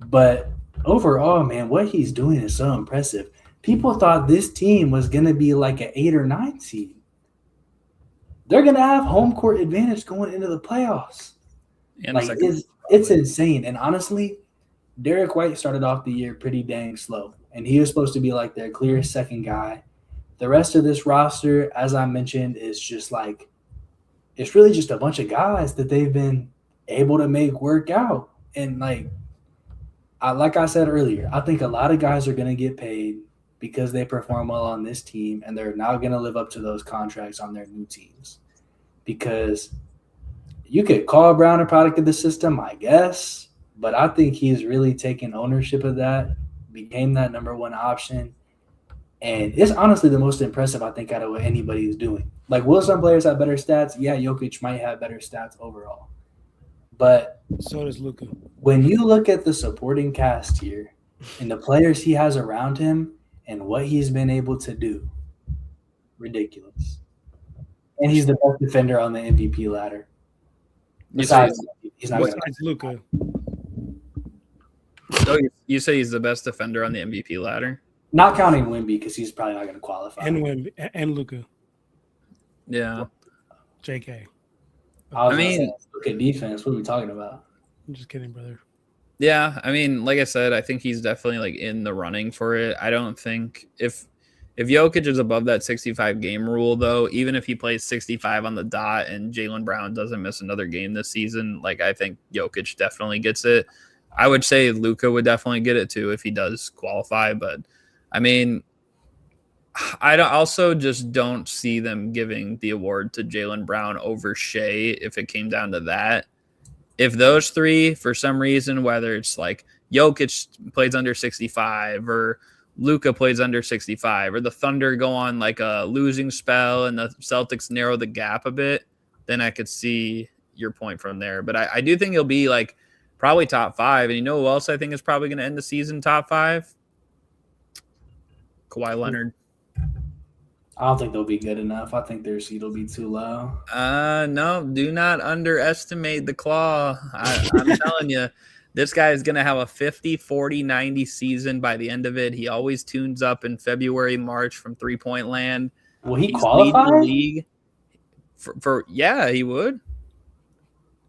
But overall, man, what he's doing is so impressive. People thought this team was going to be like an 8 or 9 seed. They're going to have home court advantage going into the playoffs. It's insane. And honestly, Derek White started off the year pretty dang slow, and he was supposed to be like their clear second guy. The rest of this roster, as I mentioned, is just like it's really just a bunch of guys that they've been able to make work out. And like I said earlier, I think a lot of guys are going to get paid because they perform well on this team, and they're now going to live up to those contracts on their new teams. Because you could call Brown a product of the system, I guess, but I think he's really taken ownership of that, became that number 1 option. And it's honestly the most impressive, I think, out of what anybody is doing. Like, will some players have better stats? Yeah, Jokic might have better stats overall. But so does Luka. When you look at the supporting cast here and the players he has around him and what he's been able to do, ridiculous. And he's the best defender on the MVP ladder. Besides, he's not besides Luka. So you say he's the best defender on the MVP ladder? Not counting Wemby because he's probably not going to qualify. And Wemby and Luka. Yeah. JK. I mean- mean, look at defense. What are we talking about? I'm just kidding, brother. Yeah, I mean, like I said, I think he's definitely like in the running for it. I don't think if Jokic is above that 65 game rule, though, even if he plays 65 on the dot and Jaylen Brown doesn't miss another game this season, like I think Jokic definitely gets it. I would say Luka would definitely get it too if he does qualify, but I mean, also just don't see them giving the award to Jaylen Brown over Shea if it came down to that. If those three, for some reason, whether it's like Jokic plays under 65 or Luka plays under 65 or the Thunder go on like a losing spell and the Celtics narrow the gap a bit, then I could see your point from there. But I do think he'll be like probably top 5. And you know who else I think is probably going to end the season top 5? Kawhi Leonard. I don't think they'll be good enough. I think their seed will be too low. No, do not underestimate the claw. I'm telling you, this guy is going to have a 50, 40, 90 season by the end of it. He always tunes up in February, March from three-point land. Will he He's qualify? leading the league for yeah, he would.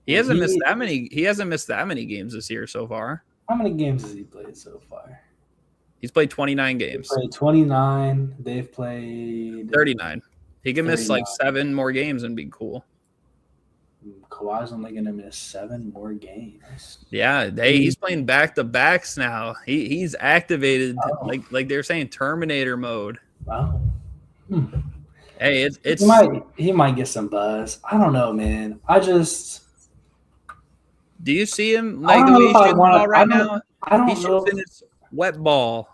He hasn't missed that many. He hasn't missed that many games this year so far. How many games has he played so far? He's played 29 games. Played 29. They've played 39. He can miss like 39. 7 more games and be cool. Kawhi's only going to miss 7 more games. Yeah, he's playing back-to-backs now. He's activated Oh. like they're saying Terminator mode. Wow. Hey, it's He might get some buzz. I don't know, man. I just do you see him I like don't the know way if he's I shooting the wanna- ball right I don't- now? I don't He know. shoots in his wet ball.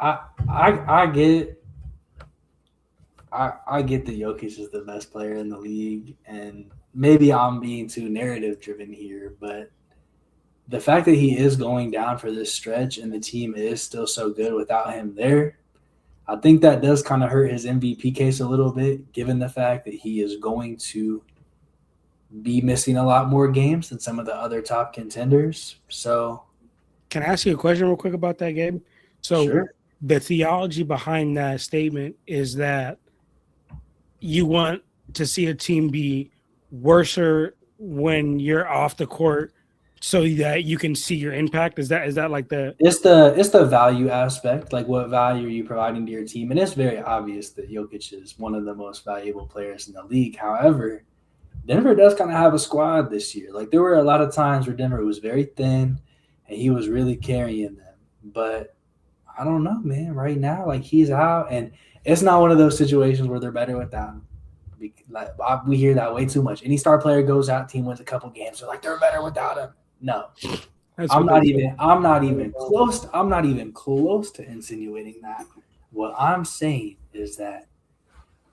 I get I get that Jokic is the best player in the league, and maybe I'm being too narrative driven here, but the fact that he is going down for this stretch and the team is still so good without him there, I think that does kind of hurt his MVP case a little bit, given the fact that he is going to be missing a lot more games than some of the other top contenders. So, Can I ask you a question real quick about that, Gabe? So sure. the theology behind that statement is that you want to see a team be worser when you're off the court so that you can see your impact. Is that like the It's the value aspect, like what value are you providing to your team? And it's very obvious that Jokic is one of the most valuable players in the league. However, Denver does kind of have a squad this year. Like there were a lot of times where Denver was very thin and he was really carrying them. But I don't know, man. Right now, like he's out, and it's not one of those situations where they're better without him. We hear that way too much. Any star player goes out, team wins a couple games, they're like they're better without him. No, I'm not even close to insinuating that. What I'm saying is that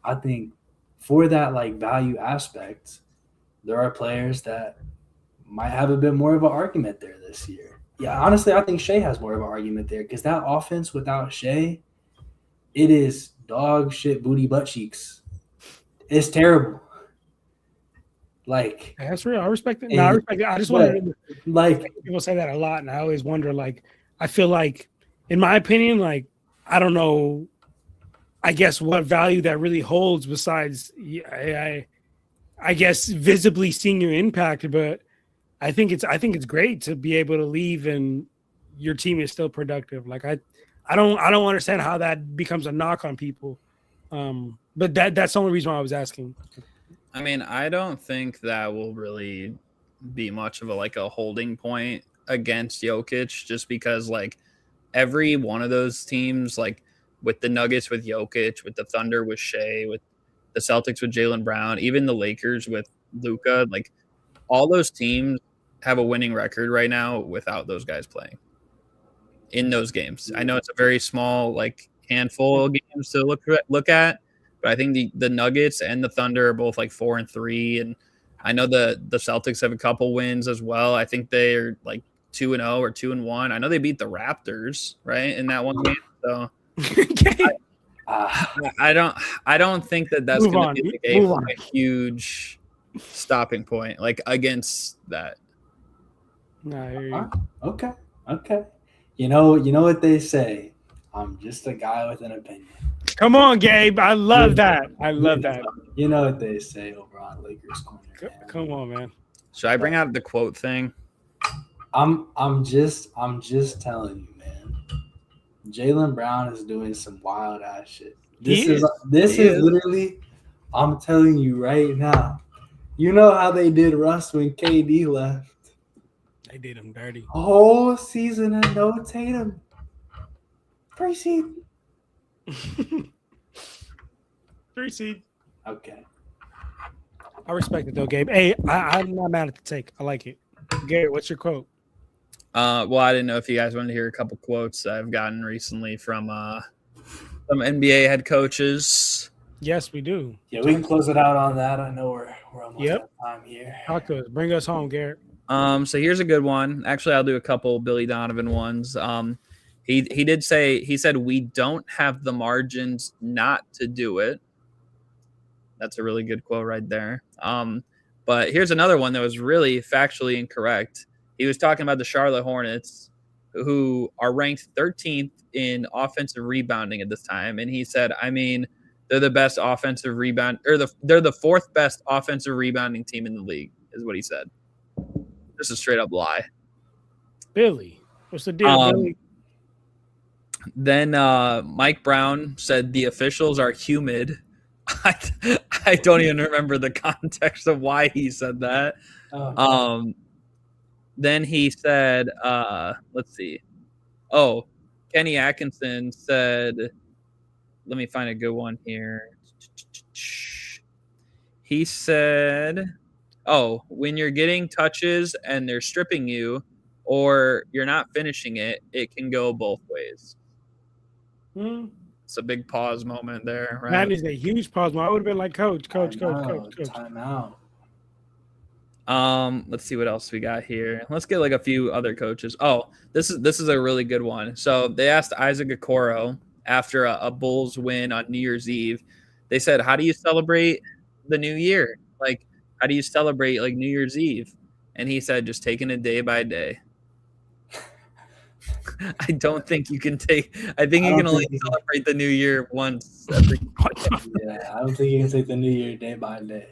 I think for that like value aspect, there are players that might have a bit more of an argument there this year. Yeah, honestly, I think Shea has more of an argument there because that offense without Shea, it is dog shit booty butt cheeks. It's terrible. Like That's real. I respect it. No, I respect it. I just want to like people say that a lot, and I always wonder. Like, I feel like, in my opinion, like I don't know. I guess what value that really holds besides, I guess visibly seeing your impact. But I think it's great to be able to leave and your team is still productive. Like I don't understand how that becomes a knock on people. But that's the only reason why I was asking. I mean, I don't think that will really be much of a holding point against Jokic, just because like every one of those teams, like with the Nuggets with Jokic, with the Thunder with Shea, with the Celtics with Jaylen Brown, even the Lakers with Luka, like all those teams have a winning record right now without those guys playing in those games. I know it's a very small handful of games to look at. But I think the Nuggets and the Thunder are both 4-3, and I know the Celtics have a couple wins as well. I think they're 2-0 or 2-1. I know they beat the Raptors in that one game. So I don't think that's going to be a huge stopping point against that. No, okay. You know what they say. I'm just a guy with an opinion. Come on, Gabe. I love that. I love that. You know what they say over on Lakers Corner. Man. Come on, man. Should I bring out the quote thing? I'm just telling you, man. Jaylen Brown is doing some wild ass shit. This is literally. I'm telling you right now. You know how they did Russ when KD left. They did him dirty. Whole season and no Tatum. Preseason. 3 seed. Okay. I respect it though, Gabe. Hey, I'm not mad at the take. I like it. Garrett, what's your quote? Well, I didn't know if you guys wanted to hear a couple quotes I've gotten recently from some NBA head coaches. Yes, we do. Yeah, we can close it out on that. I know we're almost out of time here. Talk to us. Bring us home, Garrett. So here's a good one. Actually, I'll do a couple Billy Donovan ones. He did say, he said, we don't have the margins not to do it. That's a really good quote right there. But here's another one that was really factually incorrect. He was talking about the Charlotte Hornets, who are ranked 13th in offensive rebounding at this time. And he said, I mean, they're the best offensive rebound, or they're the fourth best offensive rebounding team in the league, is what he said. Just a straight up lie. Billy, what's the deal, Billy? Then Mike Brown said the officials are humid. I don't even remember the context of why he said that. Then he said, let's see. Oh, Kenny Atkinson said, let me find a good one here. He said, oh, when you're getting touches and they're stripping you or you're not finishing it, it can go both ways. It's a big pause moment there, right? That is a huge pause moment. I would have been like, coach. Time out. Let's see what else we got here. Let's get like a few other coaches. Oh, this is a really good one. So they asked Isaac Okoro after a Bulls win on New Year's Eve. They said, how do you celebrate the new year? Like, how do you celebrate like New Year's Eve? And he said, just taking it day by day. I don't think you can take. I think you can only celebrate the new year once every. Yeah, I don't think you can take the new year day by day.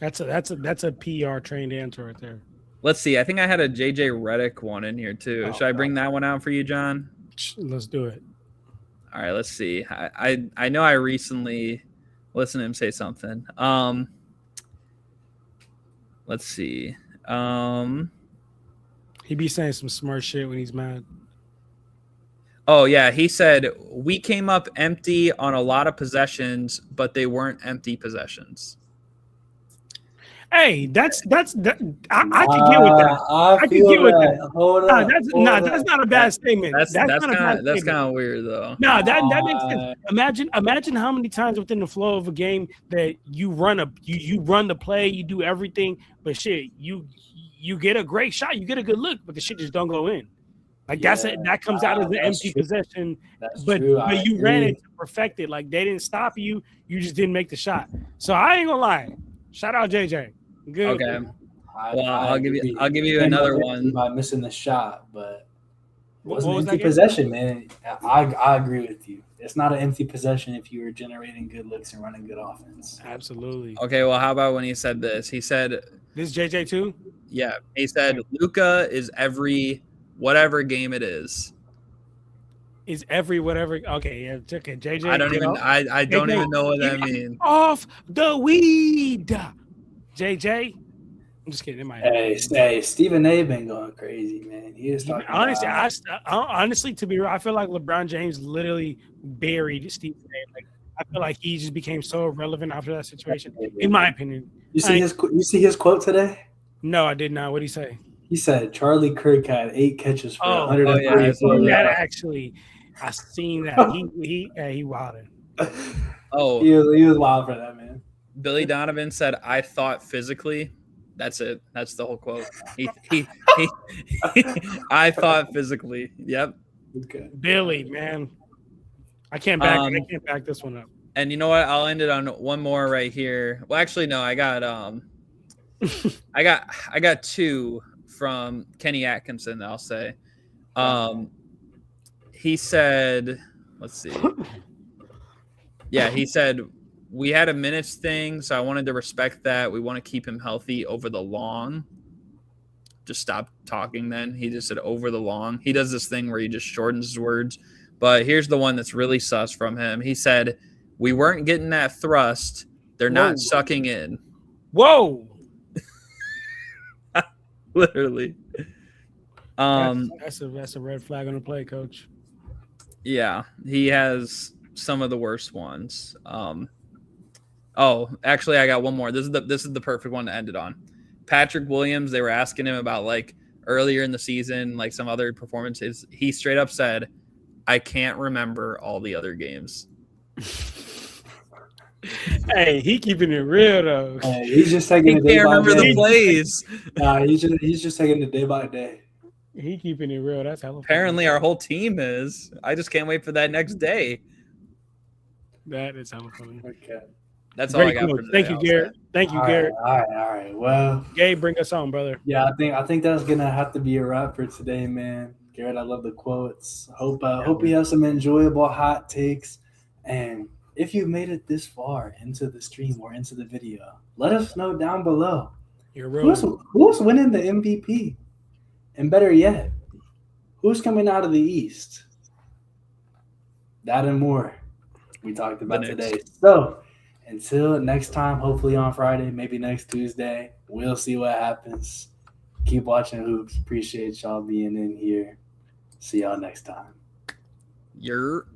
That's a PR trained answer right there. Let's see. I think I had a JJ Redick one in here too. Should I bring that one out for you, John? Let's do it. All right. Let's see. I know I recently listened to him say something. Let's see. He be saying some smart shit when he's mad. Oh, yeah. He said, we came up empty on a lot of possessions, but they weren't empty possessions. Hey, I can get with that. I can get with that. Hold on. That's not a bad statement. That's kind of weird, though. No, that makes sense. Imagine how many times within the flow of a game that you run the play, you do everything, but shit, you get a great shot, you get a good look, but the shit just don't go in. Like that comes out as an empty possession. But you ran it to perfect it. Like they didn't stop you, you just didn't make the shot. So I ain't gonna lie. Shout out JJ. Good. Okay. Well, I'll give you another one by missing the shot, but it wasn't an empty possession, man. I agree with you. It's not an empty possession if you were generating good looks and running good offense. Absolutely. Okay, well, how about when he said this? He said, "This is JJ too." Yeah, he said Luka is every whatever game it is. Is every whatever? Okay, yeah, okay. JJ. I don't even know what that means. Off the weed, JJ. I'm just kidding. In my head. Hey, Stephen A. been going crazy, man. He is talking. Honestly, to be real, I feel like LeBron James literally buried Stephen A. Like I feel like he just became so irrelevant after that situation. In my opinion. You see his quote today? No, I did not. What did he say? He said Charlie Kirk had 8 catches for 134 yards. I seen that. He wilded. Oh, he was wild for that, man. Billy Donovan said, "I thought physically." That's it. That's the whole quote. I thought physically. Yep. Okay. Billy, man, I can't back this one up. And you know what? I'll end it on one more right here. Well, actually, no. I got I got 2 from Kenny Atkinson. I'll say He said, let's see. Yeah, he said, we had a minutes thing, so I wanted to respect that. We want to keep him healthy over the long. Just stop talking then. He just said over the long. He does this thing where he just shortens his words. But here's the one that's really sus from him. He said, we weren't getting that thrust. They're not sucking in. Whoa. Literally. That's a red flag on the play, coach. Yeah, he has some of the worst ones. Oh, actually, I got one more. This is the perfect one to end it on. Patrick Williams, they were asking him about like earlier in the season, like some other performances. He straight up said, I can't remember all the other games. Hey, he keeping it real though. Hey, he's just taking He it day can't by remember day. the plays. Nah, he's just taking it day by day. He keeping it real. That's hella Apparently, our whole team is. I just can't wait for that next day. That is hella funny. Okay. That's all I Great got for quote. today. Thank you, Garrett. Thank you, Garrett. All right. Well, Gabe, bring us on, brother. yeah, I think that's gonna have to be a wrap for today, man. Garrett, I love the quotes. Hope we have some enjoyable hot takes. And if you made it this far into the stream or into the video, let us know down below. You're real. Who's winning the MVP? And better yet, who's coming out of the East? That and more we talked about today. So until next time, hopefully on Friday, maybe next Tuesday, we'll see what happens. Keep watching hoops. Appreciate y'all being in here. See y'all next time. You're